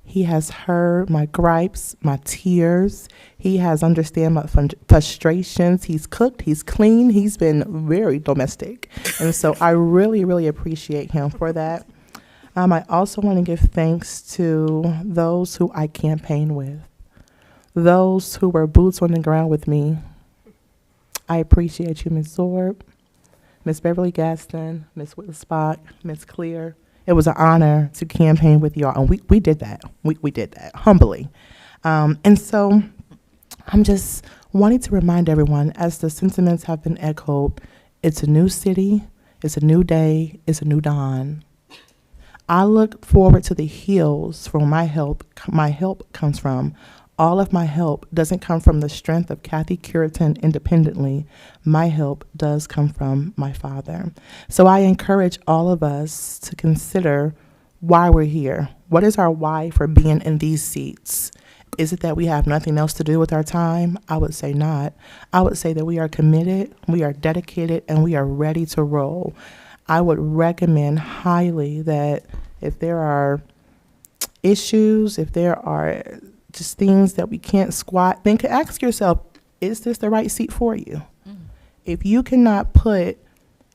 He has heard my gripes, my tears. He has understood my frustrations. He's cooked, he's cleaned, he's been very domestic. And so I really, really appreciate him for that. I also want to give thanks to those who I campaigned with, those who were boots on the ground with me. I appreciate you, Ms. Zorb, Ms. Beverly Gaston, Ms. Whitlock, Ms. Clear. It was an honor to campaign with y'all, and we did that. We did that humbly. And so I'm just wanting to remind everyone, as the sentiments have been echoed, it's a new city, it's a new day, it's a new dawn. I look forward to the hills from my help comes from. All of my help doesn't come from the strength of Kathy Curitan independently. My help does come from my Father. So I encourage all of us to consider why we're here. What is our why for being in these seats? Is it that we have nothing else to do with our time? I would say not. I would say that we are committed, we are dedicated, and we are ready to roll. I would recommend highly that if there are issues, if there are just things that we can't squat, then ask yourself, is this the right seat for you? If you cannot put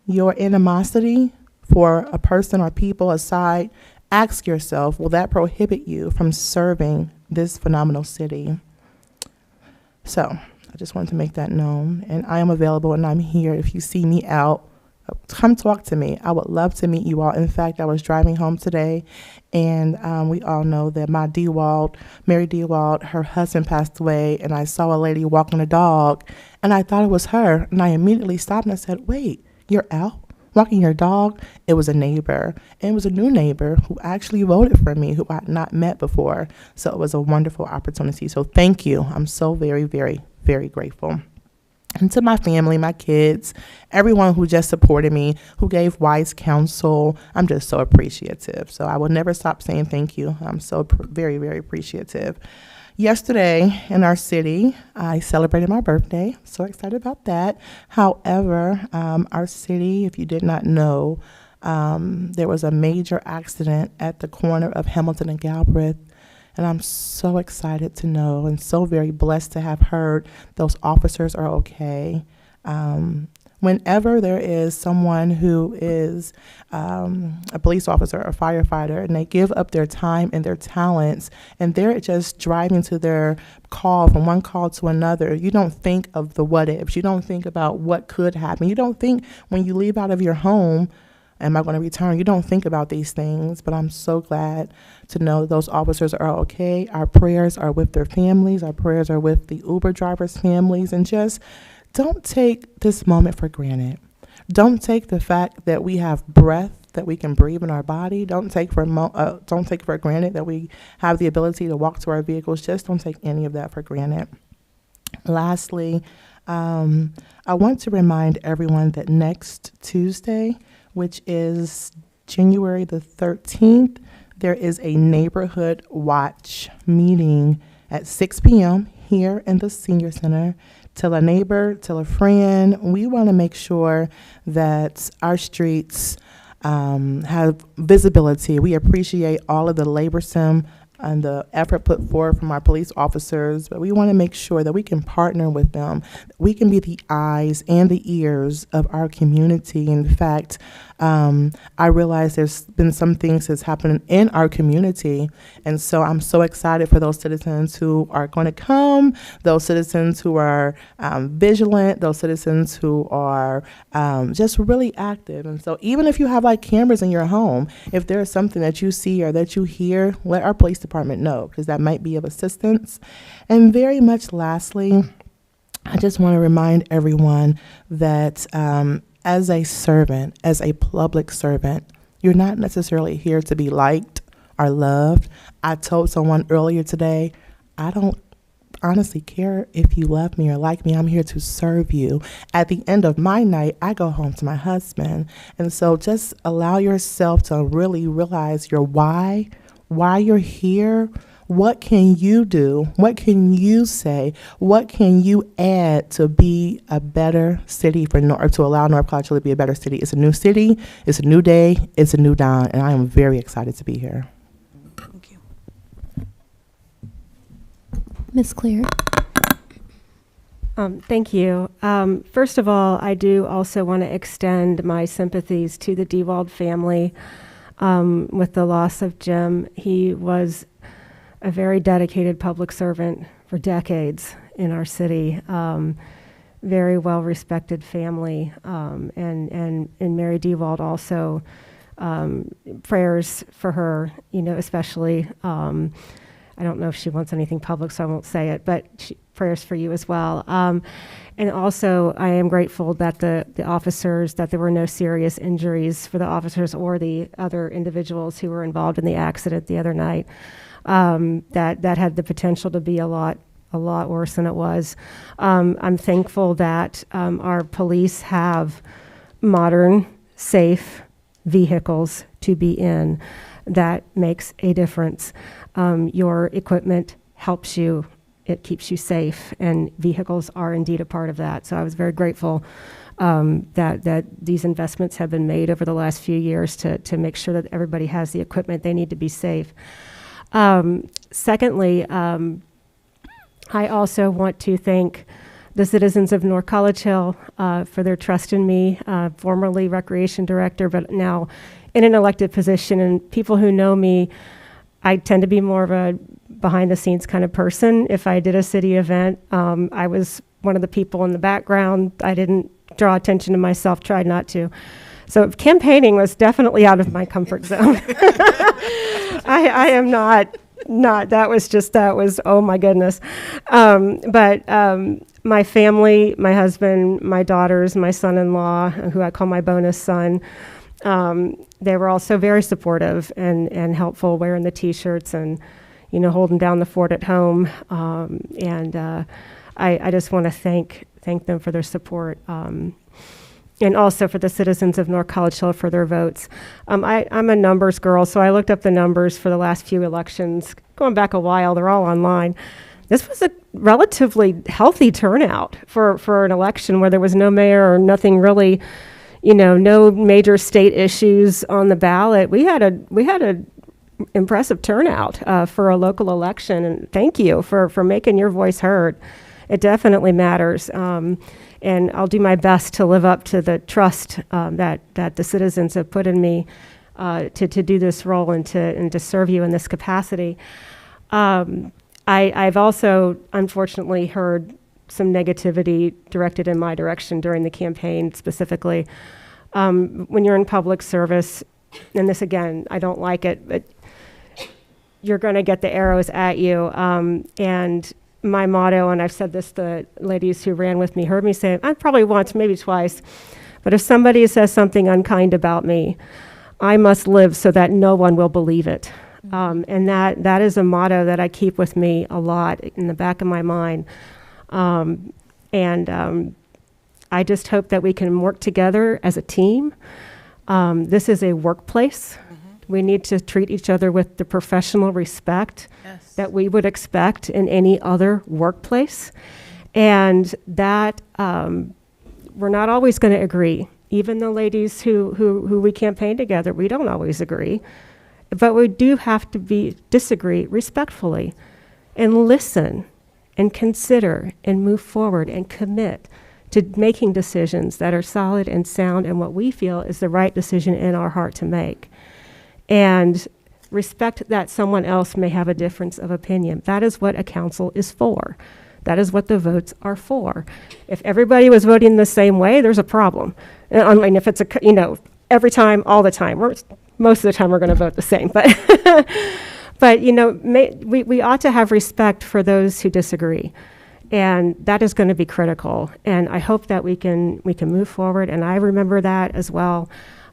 your animosity for a person or people aside, ask yourself, will that prohibit you from serving this phenomenal city? So I just wanted to make that known, and I am available and I'm here. If you see me out, come talk to me. I would love to meet you all. In fact, I was driving home today, and we all know that Mary Dewald, her husband passed away, and I saw a lady walking a dog, and I thought it was her, and I immediately stopped and I said, wait, you're out walking your dog? It was a neighbor, and it was a new neighbor who actually voted for me, who I had not met before, so it was a wonderful opportunity. So thank you. I'm so very, very, very grateful. And to my family, my kids, everyone who just supported me, who gave wise counsel, I'm just so appreciative. So I will never stop saying thank you. I'm so very, very appreciative. Yesterday in our city, I celebrated my birthday. So excited about that. However, our city, if you did not know, there was a major accident at the corner of Hamilton and Galbraith. And I'm so excited to know and so very blessed to have heard those officers are okay. Whenever there is someone who is a police officer or firefighter and they give up their time and their talents and they're just driving to their call from one call to another, you don't think of the what ifs. You don't think about what could happen. You don't think when you leave out of your home, am I going to return? You don't think about these things, but I'm so glad to know those officers are okay. Our prayers are with their families. Our prayers are with the Uber drivers' families. And just don't take this moment for granted. Don't take the fact that we have breath, that we can breathe in our body. Don't take for granted that we have the ability to walk to our vehicles. Just don't take any of that for granted. Lastly, I want to remind everyone that next Tuesday, which is January the 13th, there is a neighborhood watch meeting at 6 p.m. here in the Senior Center. Tell a neighbor, tell a friend. We want to make sure that our streets have visibility. We appreciate all of the laborsome and the effort put forward from our police officers, but we want to make sure that we can partner with them. We can be the eyes and the ears of our community. In fact, I realize there's been some things that's happened in our community, and so I'm so excited for those citizens who are going to come, those citizens who are vigilant, those citizens who are just really active. And so even if you have like cameras in your home, if there's something that you see or that you hear, let our police department know, because that might be of assistance. And very much lastly, I just want to remind everyone that as a servant, as a public servant, you're not necessarily here to be liked or loved. I told someone earlier today, I don't honestly care if you love me or like me. I'm here to serve you. At the end of my night, I go home to my husband. And so just allow yourself to really realize your why you're here. What can you do? What can you say? What can you add to be a better city to allow North Colorado to be a better city? It's a new city. It's a new day. It's a new dawn. And I am very excited to be here. Thank you. Ms. Clear. Thank you. First of all, I do also want to extend my sympathies to the Dewald family with the loss of Jim. He was a very dedicated public servant for decades in our city. Very well-respected family, and Mary Dewald also. Prayers for her, especially. I don't know if she wants anything public, so I won't say it, but prayers for you as well. And also, I am grateful that the officers, that there were no serious injuries for the officers or the other individuals who were involved in the accident the other night. That had the potential to be a lot worse than it was. I'm thankful that our police have modern, safe vehicles to be in. That makes a difference. Your equipment helps you. It keeps you safe, and vehicles are indeed a part of that. So I was very grateful that these investments have been made over the last few years to make sure that everybody has the equipment they need to be safe. Secondly, I also want to thank the citizens of North College Hill for their trust in me, formerly Recreation Director, but now in an elected position. And people who know me, I tend to be more of a behind-the-scenes kind of person. If I did a city event, I was one of the people in the background. I didn't draw attention to myself, tried not to. So campaigning was definitely out of my comfort zone. I am not, that was, oh my goodness. But my family, my husband, my daughters, my son-in-law, who I call my bonus son, they were also very supportive and helpful, wearing the T-shirts and, holding down the fort at home. I just want to thank thank them for their support. And also for the citizens of North College Hill for their votes. I'm a numbers girl, so I looked up the numbers for the last few elections, going back a while. They're all online. This was a relatively healthy turnout for an election where there was no mayor or nothing really, no major state issues on the ballot. We had a impressive turnout for a local election, and thank you for making your voice heard. It definitely matters. And I'll do my best to live up to the trust that the citizens have put in me to do this role and to serve you in this capacity. I've also, unfortunately, heard some negativity directed in my direction during the campaign, specifically. When you're in public service, and this, again, I don't like it, but you're going to get the arrows at you. And my motto, and I've said this, the ladies who ran with me heard me say it, I probably once, maybe twice, but if somebody says something unkind about me, I must live so that no one will believe it. And that is a motto that I keep with me a lot in the back of my mind. I just hope that we can work together as a team. This is a workplace. We need to treat each other with the professional respect that we would expect in any other workplace. And that we're not always going to agree. Even the ladies who we campaign together, we don't always agree. But we do have to disagree respectfully and listen and consider and move forward and commit to making decisions that are solid and sound and what we feel is the right decision in our heart to make. And respect that someone else may have a difference of opinion. That is what a council is for. That is what the votes are for. If everybody was voting the same way, there's a problem. I mean, if it's every time, all the time, most of the time we're going to vote the same. But, we ought to have respect for those who disagree. And that is going to be critical. And I hope that we can move forward. And I remember that as well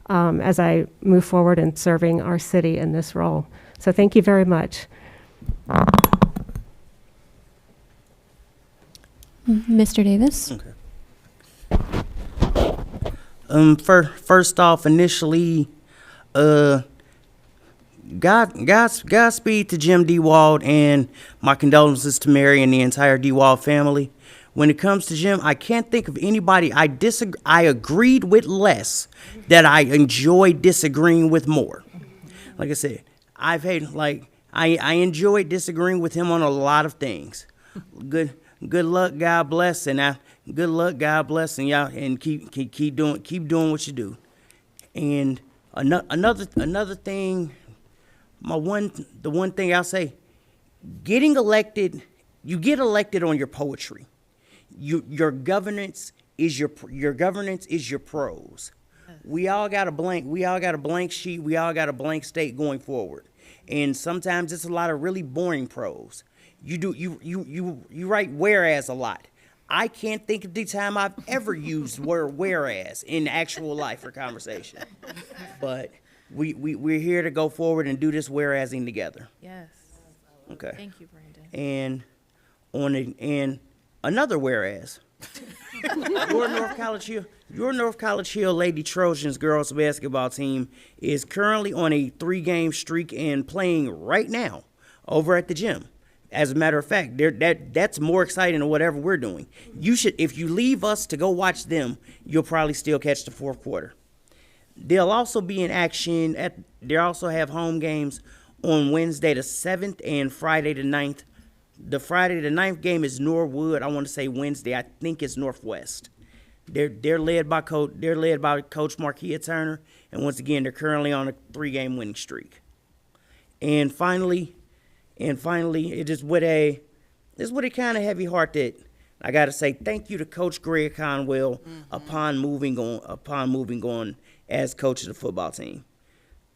as I move forward in serving our city in this role. So thank you very much. Mr. Davis? Okay. First off, initially, Godspeed to Jim DeWald, and my condolences to Mary and the entire DeWald family. When it comes to Jim, I can't think of anybody I agreed with less that I enjoy disagreeing with more. Like I said, I enjoyed disagreeing with him on a lot of things. Good luck, God bless, and good luck, God bless, and y'all, and keep doing what you do. And another thing, the one thing I'll say, getting elected, you get elected on your poetry. Your governance is your prose. We all got a blank sheet. We all got a blank state going forward. And sometimes it's a lot of really boring prose. You write whereas a lot. I can't think of the time I've ever used word whereas in actual life or conversation. But we're here to go forward and do this whereasing together. Yes. Okay. Thank you, Brandon. And another whereas. Your North College Hill Lady Trojans girls basketball team is currently on a 3-game streak and playing right now over at the gym. As a matter of fact, that's more exciting than whatever we're doing. You should, if you leave us to go watch them, you'll probably still catch the fourth quarter. They'll also be in action they also have home games on Wednesday the 7th and Friday the 9th. The Friday the 9th game is Norwood. I want to say Wednesday. I think it's Northwest. They're led by Coach Marquia Turner, and once again they're currently on a 3-game winning streak. And finally, it is with a kind of heavy heart that I got to say thank you to Coach Greg Conwell upon moving on as coach of the football team.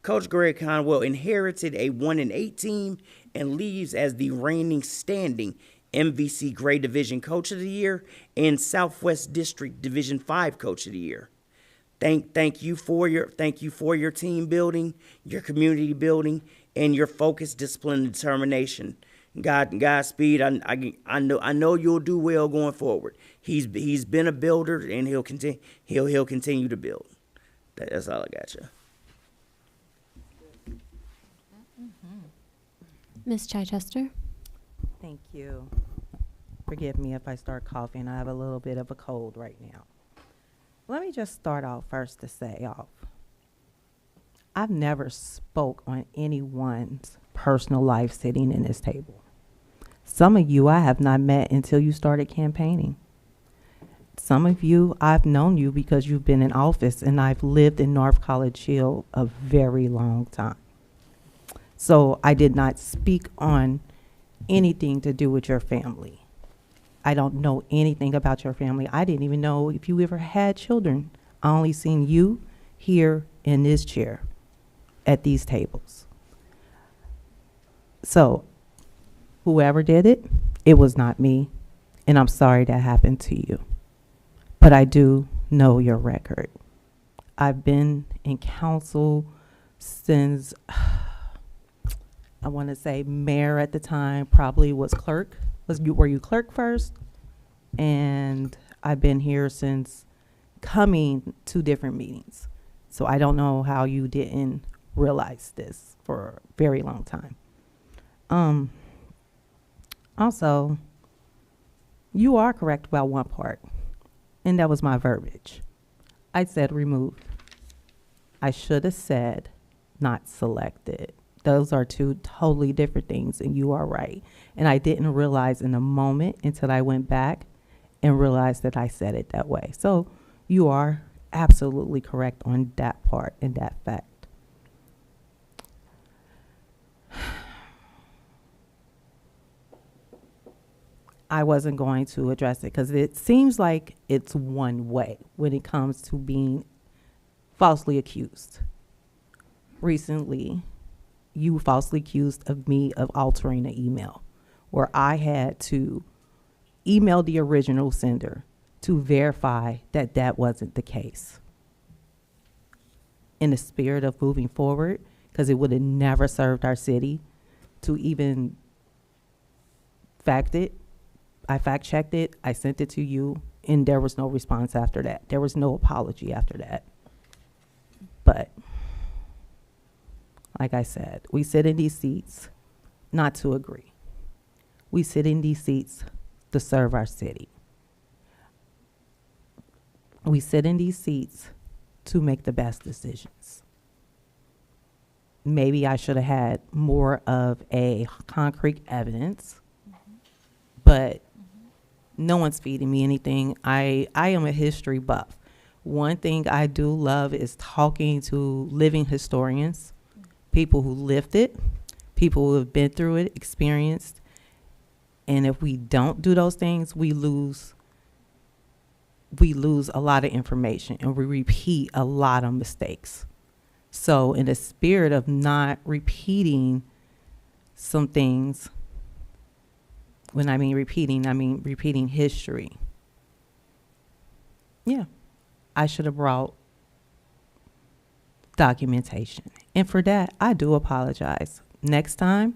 Coach Greg Conwell inherited a 1-8 team and leaves as the reigning standing MVC Gray Division Coach of the Year and Southwest District Division 5 Coach of the Year. Thank you for your team building, your community building, and your focus, discipline, and determination Godspeed. I know you'll do well going forward. He's been a builder, and he'll continue to build. That's all I got you. Ms. Chichester? Thank you. Forgive me if I start coughing. I have a little bit of a cold right now. Let me just start off first to say I've never spoke on anyone's personal life sitting in this table. Some of you I have not met until you started campaigning. Some of you, I've known you because you've been in office, and I've lived in North College Hill a very long time. So I did not speak on anything to do with your family. I don't know anything about your family. I didn't even know if you ever had children. I only seen you here in this chair at these tables. So whoever did it, it was not me, and I'm sorry that happened to you. But I do know your record. I've been in council since, I want to say mayor at the time, probably was clerk. Were you clerk first? And I've been here since coming to different meetings. So I don't know how you didn't realize this for a very long time. Also, you are correct about one part, and that was my verbiage. I said removed. I should have said not selected. Those are two totally different things, and you are right. And I didn't realize in the moment until I went back and realized that I said it that way. So you are absolutely correct on that part and that fact. I wasn't going to address it because it seems like it's one way when it comes to being falsely accused. Recently, you falsely accused of me of altering an email where I had to email the original sender to verify that that wasn't the case. In the spirit of moving forward, because it would have never served our city to even fact it, I fact checked it, I sent it to you, and there was no response after that. There was no apology after that. But like I said, we sit in these seats not to agree. We sit in these seats to serve our city. We sit in these seats to make the best decisions. Maybe I should have had more of a concrete evidence, but no one's feeding me anything. I am a history buff. One thing I do love is talking to living historians, people who lived it, people who have been through it, experienced. And if we don't do those things, we lose a lot of information, and we repeat a lot of mistakes. So in the spirit of not repeating some things, when I mean repeating history. Yeah, I should have brought documentation. And for that, I do apologize. Next time,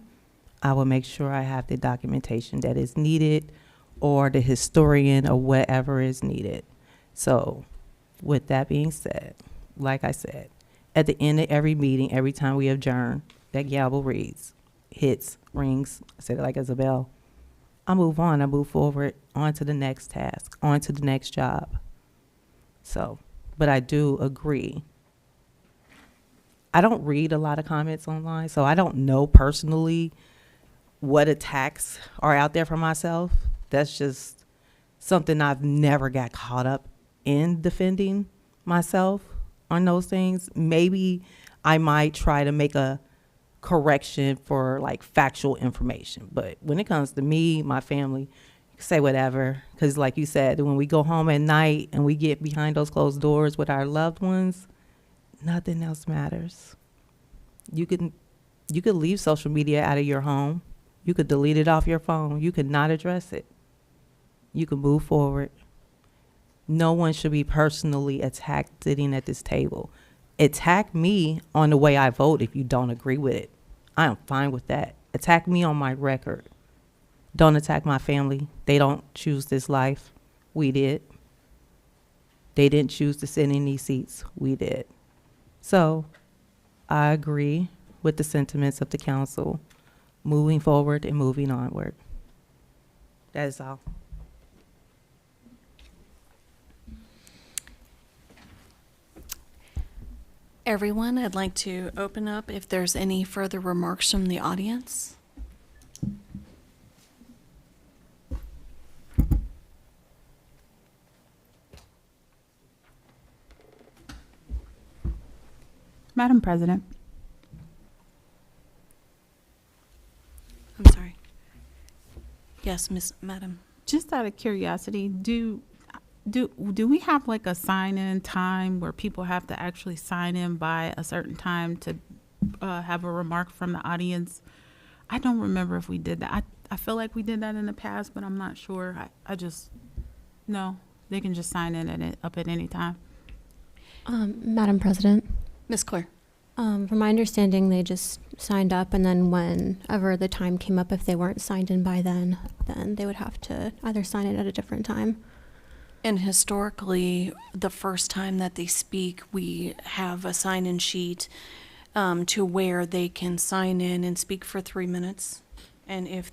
I will make sure I have the documentation that is needed, or the historian, or whatever is needed. So with that being said, like I said, at the end of every meeting, every time we adjourn, that gavel rings, I said it like it's a bell. I move on, I move forward, on to the next task, on to the next job. So, but I do agree. I don't read a lot of comments online, so I don't know personally what attacks are out there for myself. That's just something I've never got caught up in defending myself on those things. Maybe I might try to make a correction for like factual information, but when it comes to me, my family, you can say whatever, because like you said, when we go home at night and we get behind those closed doors with our loved ones, nothing else matters. You could leave social media out of your home. You could delete it off your phone. You could not address it. You can move forward. No one should be personally attacked sitting at this table. Attack me on the way I vote if you don't agree with it. I am fine with that. Attack me on my record. Don't attack my family. They don't choose this life. We did. They didn't choose to sit in these seats. We did. So I agree with the sentiments of the council, moving forward and moving onward. That is all. Everyone, I'd like to open up if there's any further remarks from the audience. Madam President. I'm sorry. Yes, Madam. Just out of curiosity, do we have like a sign-in time where people have to actually sign in by a certain time to have a remark from the audience? I don't remember if we did that. I feel like we did that in the past, but I'm not sure. No, they can just sign in up at any time. Madam President, Ms. Claire. from my understanding, they just signed up, and then whenever the time came up, if they weren't signed in by then they would have to either sign in at a different time. And historically, the first time that they speak, we have a sign-in sheet to where they can sign in and speak for 3 minutes. And if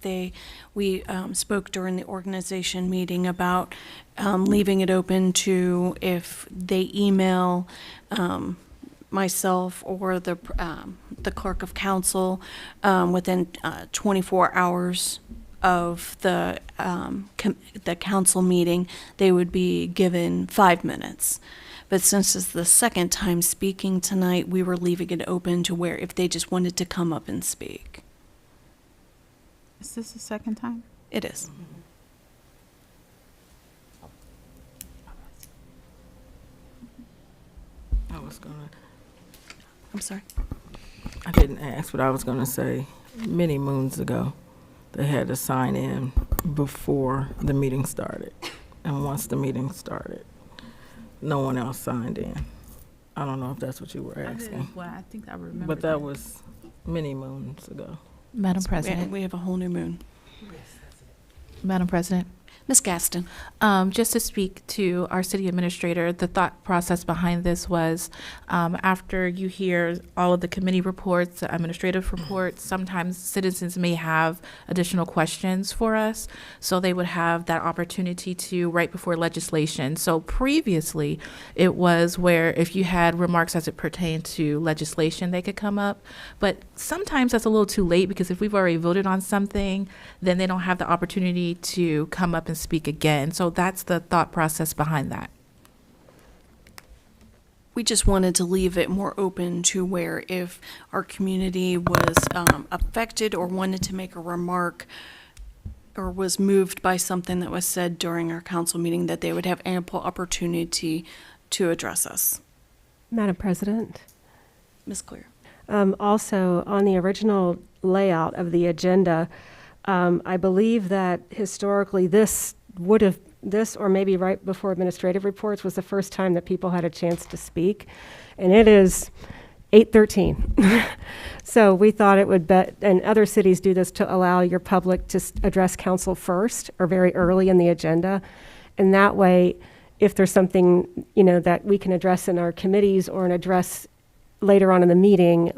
we spoke during the organization meeting about leaving it open to if they email myself or the clerk of council within 24 hours of the council meeting, they would be given 5 minutes. But since it's the second time speaking tonight, we were leaving it open to where if they just wanted to come up and speak. Is this the second time? It is. I'm sorry. I didn't ask, but I was going to say many moons ago, they had to sign in before the meeting started. And once the meeting started, no one else signed in. I don't know if that's what you were asking. Well, I think I remember. But that was many moons ago. Madam President. We have a whole new moon. Madam President. Ms. Gaston. Just to speak to our city administrator, the thought process behind this was after you hear all of the committee reports, the administrative reports, sometimes citizens may have additional questions for us. So they would have that opportunity to write before legislation. So previously, it was where if you had remarks as it pertained to legislation, they could come up. But sometimes that's a little too late because if we've already voted on something, then they don't have the opportunity to come up and speak again. So that's the thought process behind that. We just wanted to leave it more open to where if our community was affected or wanted to make a remark or was moved by something that was said during our council meeting, that they would have ample opportunity to address us. Madam President. Ms. Clear. Also, on the original layout of the agenda, I believe that historically this or maybe right before administrative reports was the first time that people had a chance to speak. And it is 8:13. So we thought it would and other cities do this to allow your public to address council first or very early in the agenda. And that way, if there's something, that we can address in our committees or an address later on in the meeting,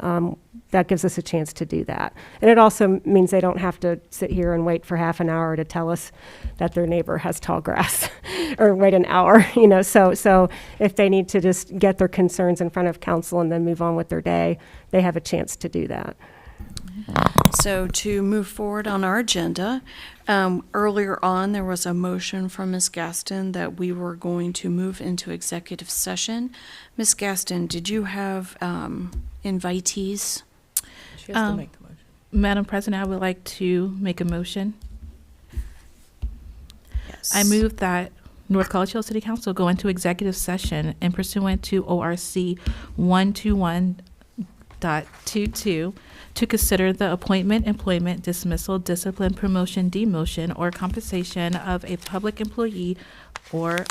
that gives us a chance to do that. And it also means they don't have to sit here and wait for half an hour to tell us that their neighbor has tall grass or wait an hour, So if they need to just get their concerns in front of council and then move on with their day, they have a chance to do that. So to move forward on our agenda, earlier on there was a motion from Ms. Gaston that we were going to move into executive session. Ms. Gaston, did you have invitees? She has to make the motion. Madam President, I would like to make a motion. Yes. I move that North College Hill City Council go into executive session and pursuant to ORC 121.22 to consider the appointment, employment, dismissal, discipline, promotion, demotion, or compensation of a public employee or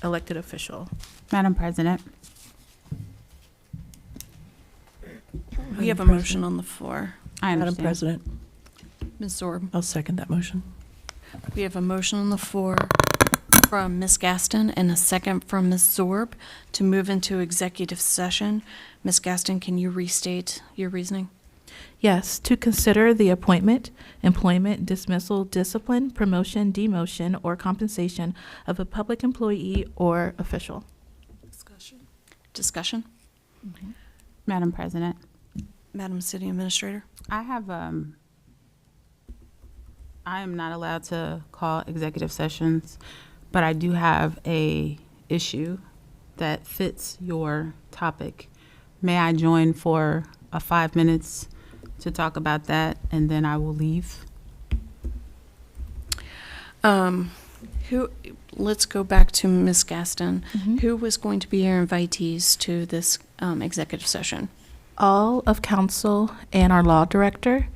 elected official. Madam President. We have a motion on the floor. I Madam understand. President, Ms. Zorb. I'll second that motion. We have a motion on the floor from Ms. Gaston and a second from Ms. Zorb to move into executive session. Ms. Gaston, can you restate your reasoning? Yes, to consider the appointment, employment, dismissal, discipline, promotion, demotion, or compensation of a public employee or official. Discussion? Madam President, Madam City Administrator? I have, I am not allowed to call executive sessions, but I do have a issue that fits your topic. May I join for 5 minutes to talk about that, and then I will leave? Let's go back to Ms. Gaston. Who was going to be our invitees to this executive session? All of council and our law director.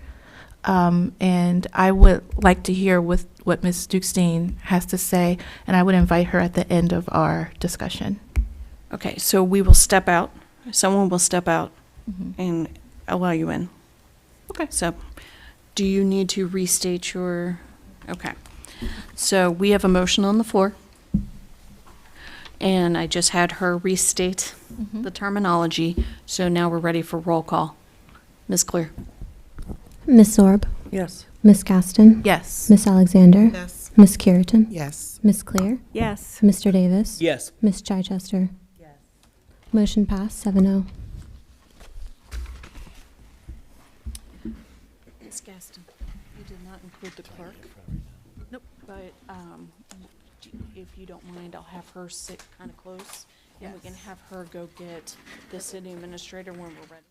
And I would like to hear what Ms. Dukestein has to say, and I would invite her at the end of our discussion. Okay, so we will step out. Someone will step out and allow you in. Okay. So do you need to restate your, okay. So we have a motion on the floor. And I just had her restate the terminology. So now we're ready for roll call. Ms. Clear? Ms. Zorb? Yes. Ms. Gaston? Yes. Ms. Alexander? Yes. Ms. Keratin? Yes. Ms. Clear? Yes. Mr. Davis? Yes. Ms. Chichester? Yes. Motion passed, 7-0. Ms. Gaston, you did not include the clerk. Nope. But if you don't mind, I'll have her sit kind of close. And we can have her go get the city administrator when we're ready.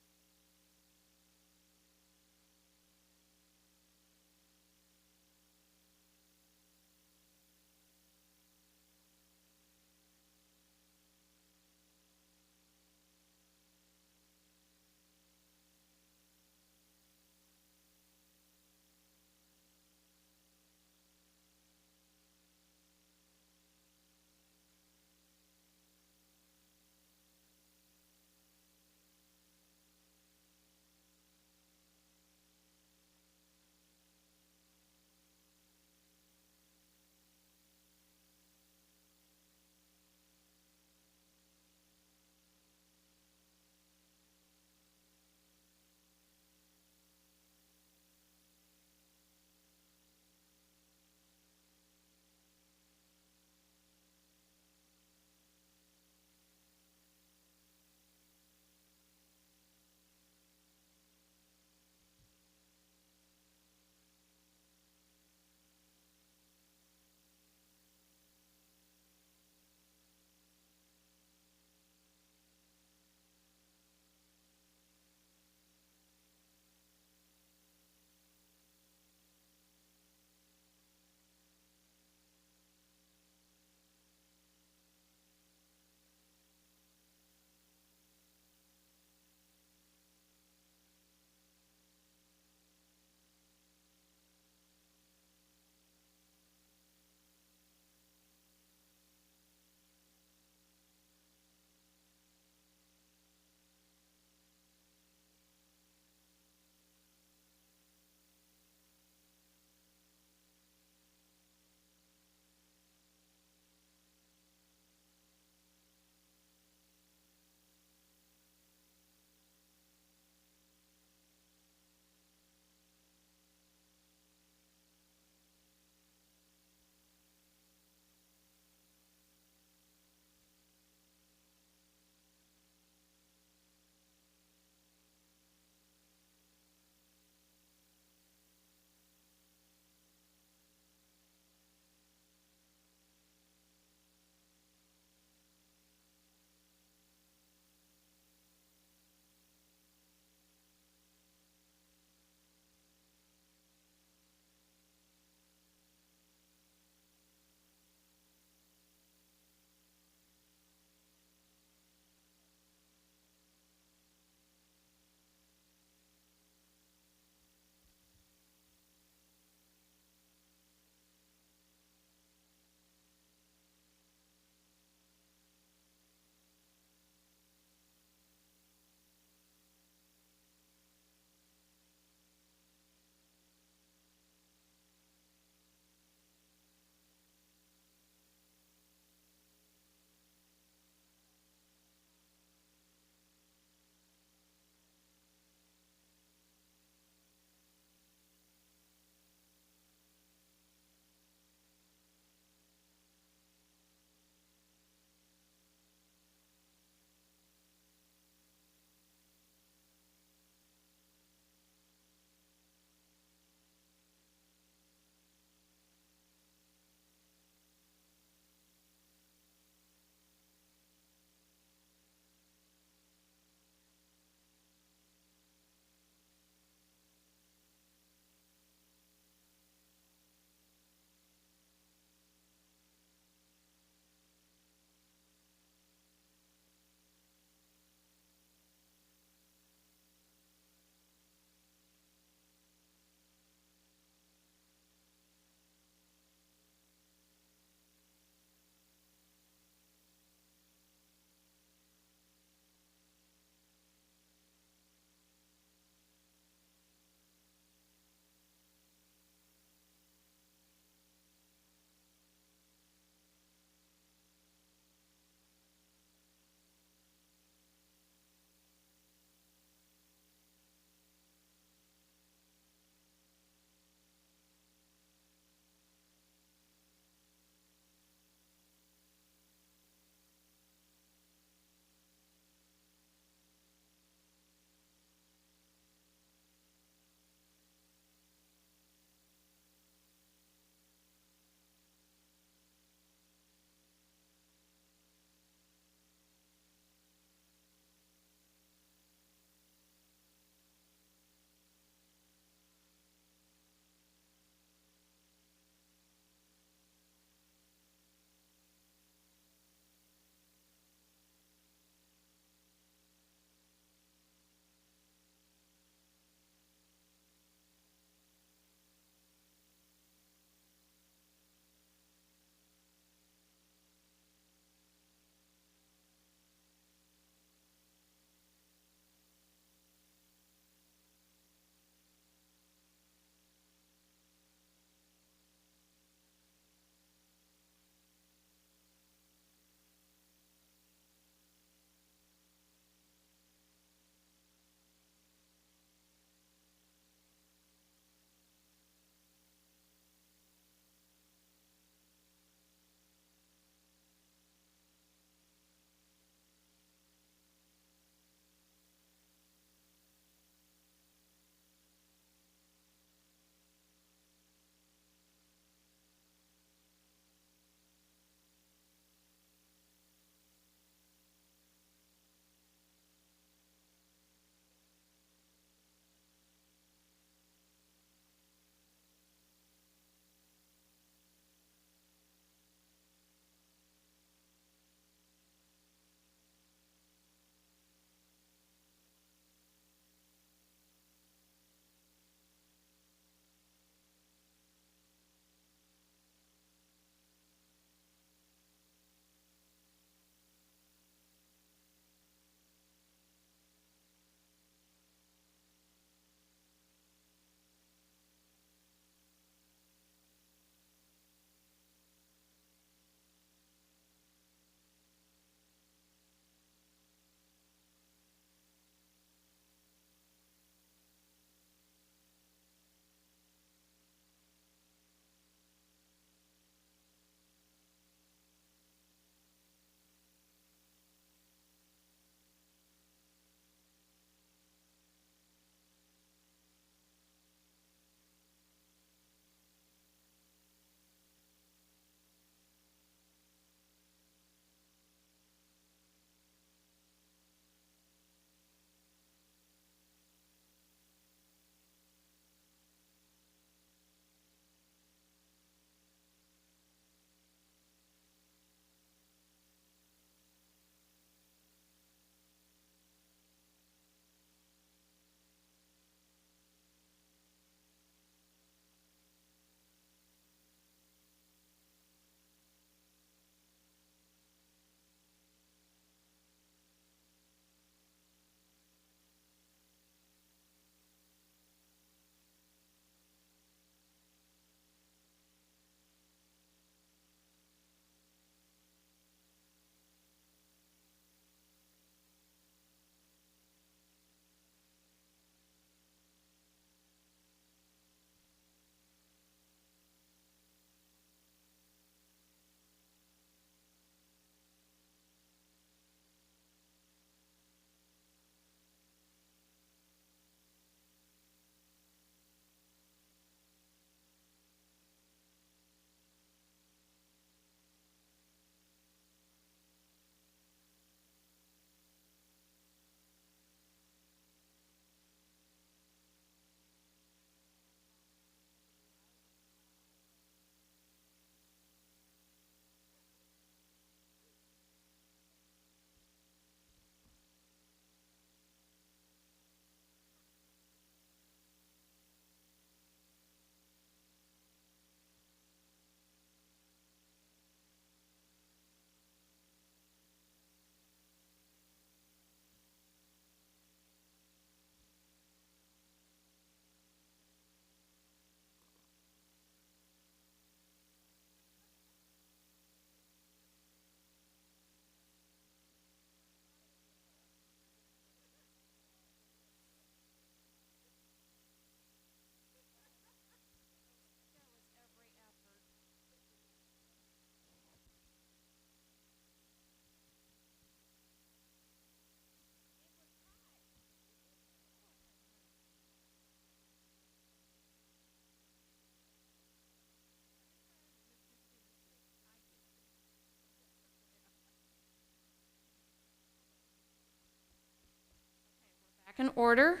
Back in order.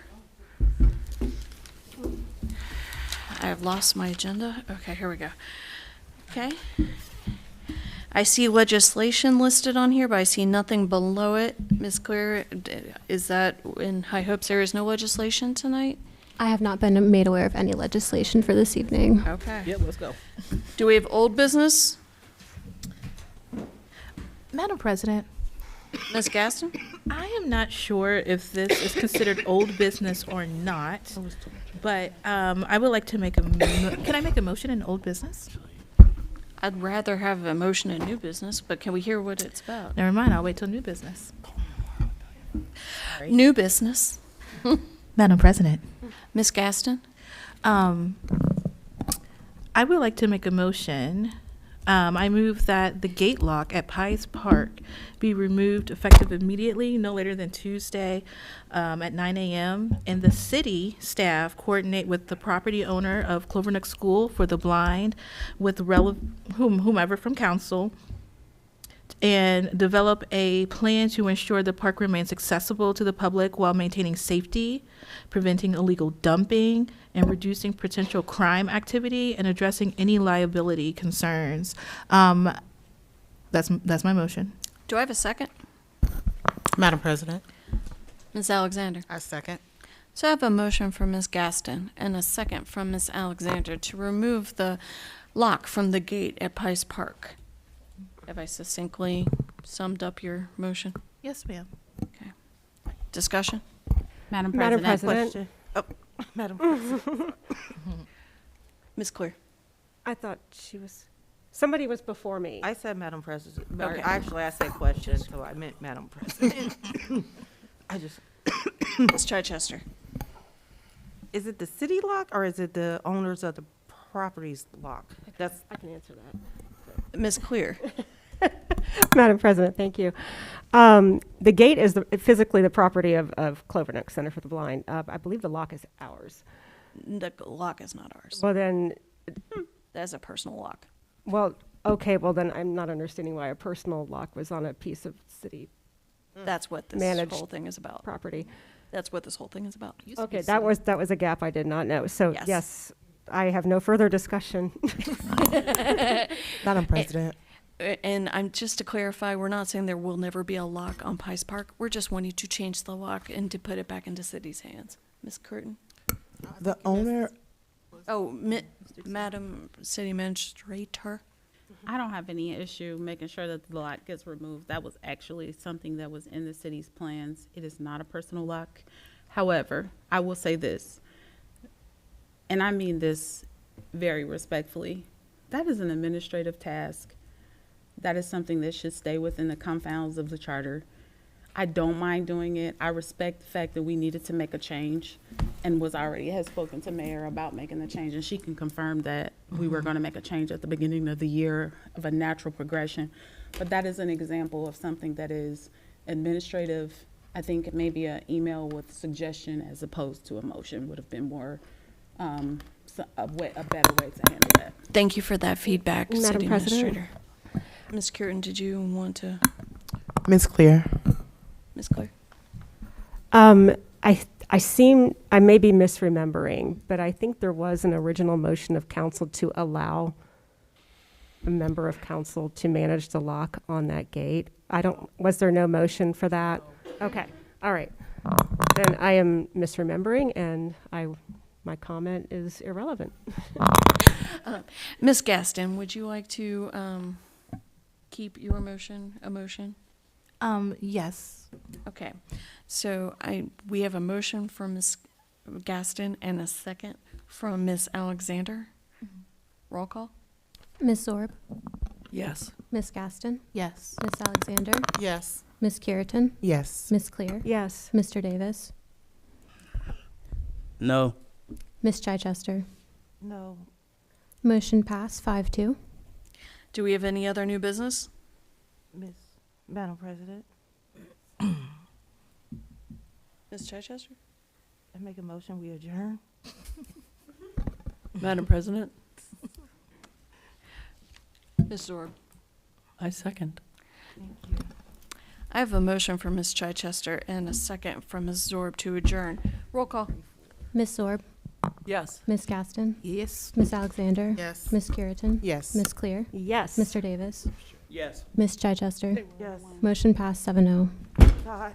I have lost my agenda. Okay, here we go. Okay. I see legislation listed on here, but I see nothing below it. Ms. Clear, is that in high hopes there is no legislation tonight? I have not been made aware of any legislation for this evening. Okay. Yep, let's go. Do we have old business? Madam President, Ms. Gaston? I am not sure if this is considered old business or not, but I would like to make can I make a motion in old business? I'd rather have a motion in new business, but can we hear what it's about? Never mind, I'll wait till new business. New business. Madam President, Ms. Gaston? I would like to make a motion. I move that the gate lock at Pies Park be removed effective immediately, no later than Tuesday at 9 a.m. And the city staff coordinate with the property owner of Clovernook School for the Blind with whomever from council and develop a plan to ensure the park remains accessible to the public while maintaining safety, preventing illegal dumping, and reducing potential crime activity and addressing any liability concerns. That's my motion. Do I have a second? Madam President. Ms. Alexander? I second. So I have a motion from Ms. Gaston and a second from Ms. Alexander to remove the lock from the gate at Pies Park. Have I succinctly summed up your motion? Yes, ma'am. Okay. Discussion? Madam Madam President. President, Madam President. Ms. Clear? I thought somebody was before me. I said Madam President. Okay. Actually, I said question, so I meant Madam President. Ms. Chichester? Is it the city lock or is it the owners of the properties lock? I can answer that. Ms. Clear? Madam President, thank you. The gate is physically the property of Clovernook Center for the Blind. I believe the lock is ours. The lock is not ours. Well, then, That's a personal lock. okay, well, then I'm not understanding why a personal lock was on a piece of city That's what this Managed whole thing is about. property. That's what this whole thing is about. Okay, that was a gap I did not know. So, Yes. yes, I have no further discussion. Madam President. And I'm just to clarify, we're not saying there will never be a lock on Pies Park. We're just wanting to change the lock and to put it back into city's hands. Ms. Curtin? The owner, Oh, Madam City Administrator? I don't have any issue making sure that the lock gets removed. That was actually something that was in the city's plans. It is not a personal lock. However, I will say this, and I mean this very respectfully, that is an administrative task. That is something that should stay within the confines of the charter. I don't mind doing it. I respect the fact that we needed to make a change and has spoken to Mayor about making the change, and she can confirm that we were going to make a change at the beginning of the year of a natural progression. But that is an example of something that is administrative. I think maybe an email with suggestion as opposed to a motion would have been more, a better way to handle that. Thank you for that feedback, Madam City President? Administrator. Ms. Curtin, did you want to? Ms. Clear. Ms. Clear? I may be misremembering, but I think there was an original motion of council to allow a member of council to manage the lock on that gate. Was there no motion for that? Okay, all right. Then I am misremembering, and my comment is irrelevant. Ms. Gaston, would you like to keep your motion a motion? Yes. Okay, so we have a motion from Ms. Gaston and a second from Ms. Alexander. Roll call? Ms. Zorb? Yes. Ms. Gaston? Yes. Ms. Alexander? Yes. Ms. Curitin? Yes. Ms. Clear? Yes. Mr. Davis? No. Ms. Chichester? No. Motion passed 5-2. Do we have any other new business? Madam President, Ms. Chichester? I make a motion, we adjourn. Madam President? Ms. Zorb? I second. Thank you. I have a motion from Ms. Chichester and a second from Ms. Zorb to adjourn. Roll call. Ms. Zorb, Yes. Ms. Gaston, Yes. Ms. Alexander, Yes. Ms. Curitan, Yes. Ms. Clear, Yes. Mr. Davis, Yes. Ms. Chichester. Yes. Motion passed 7-0. God.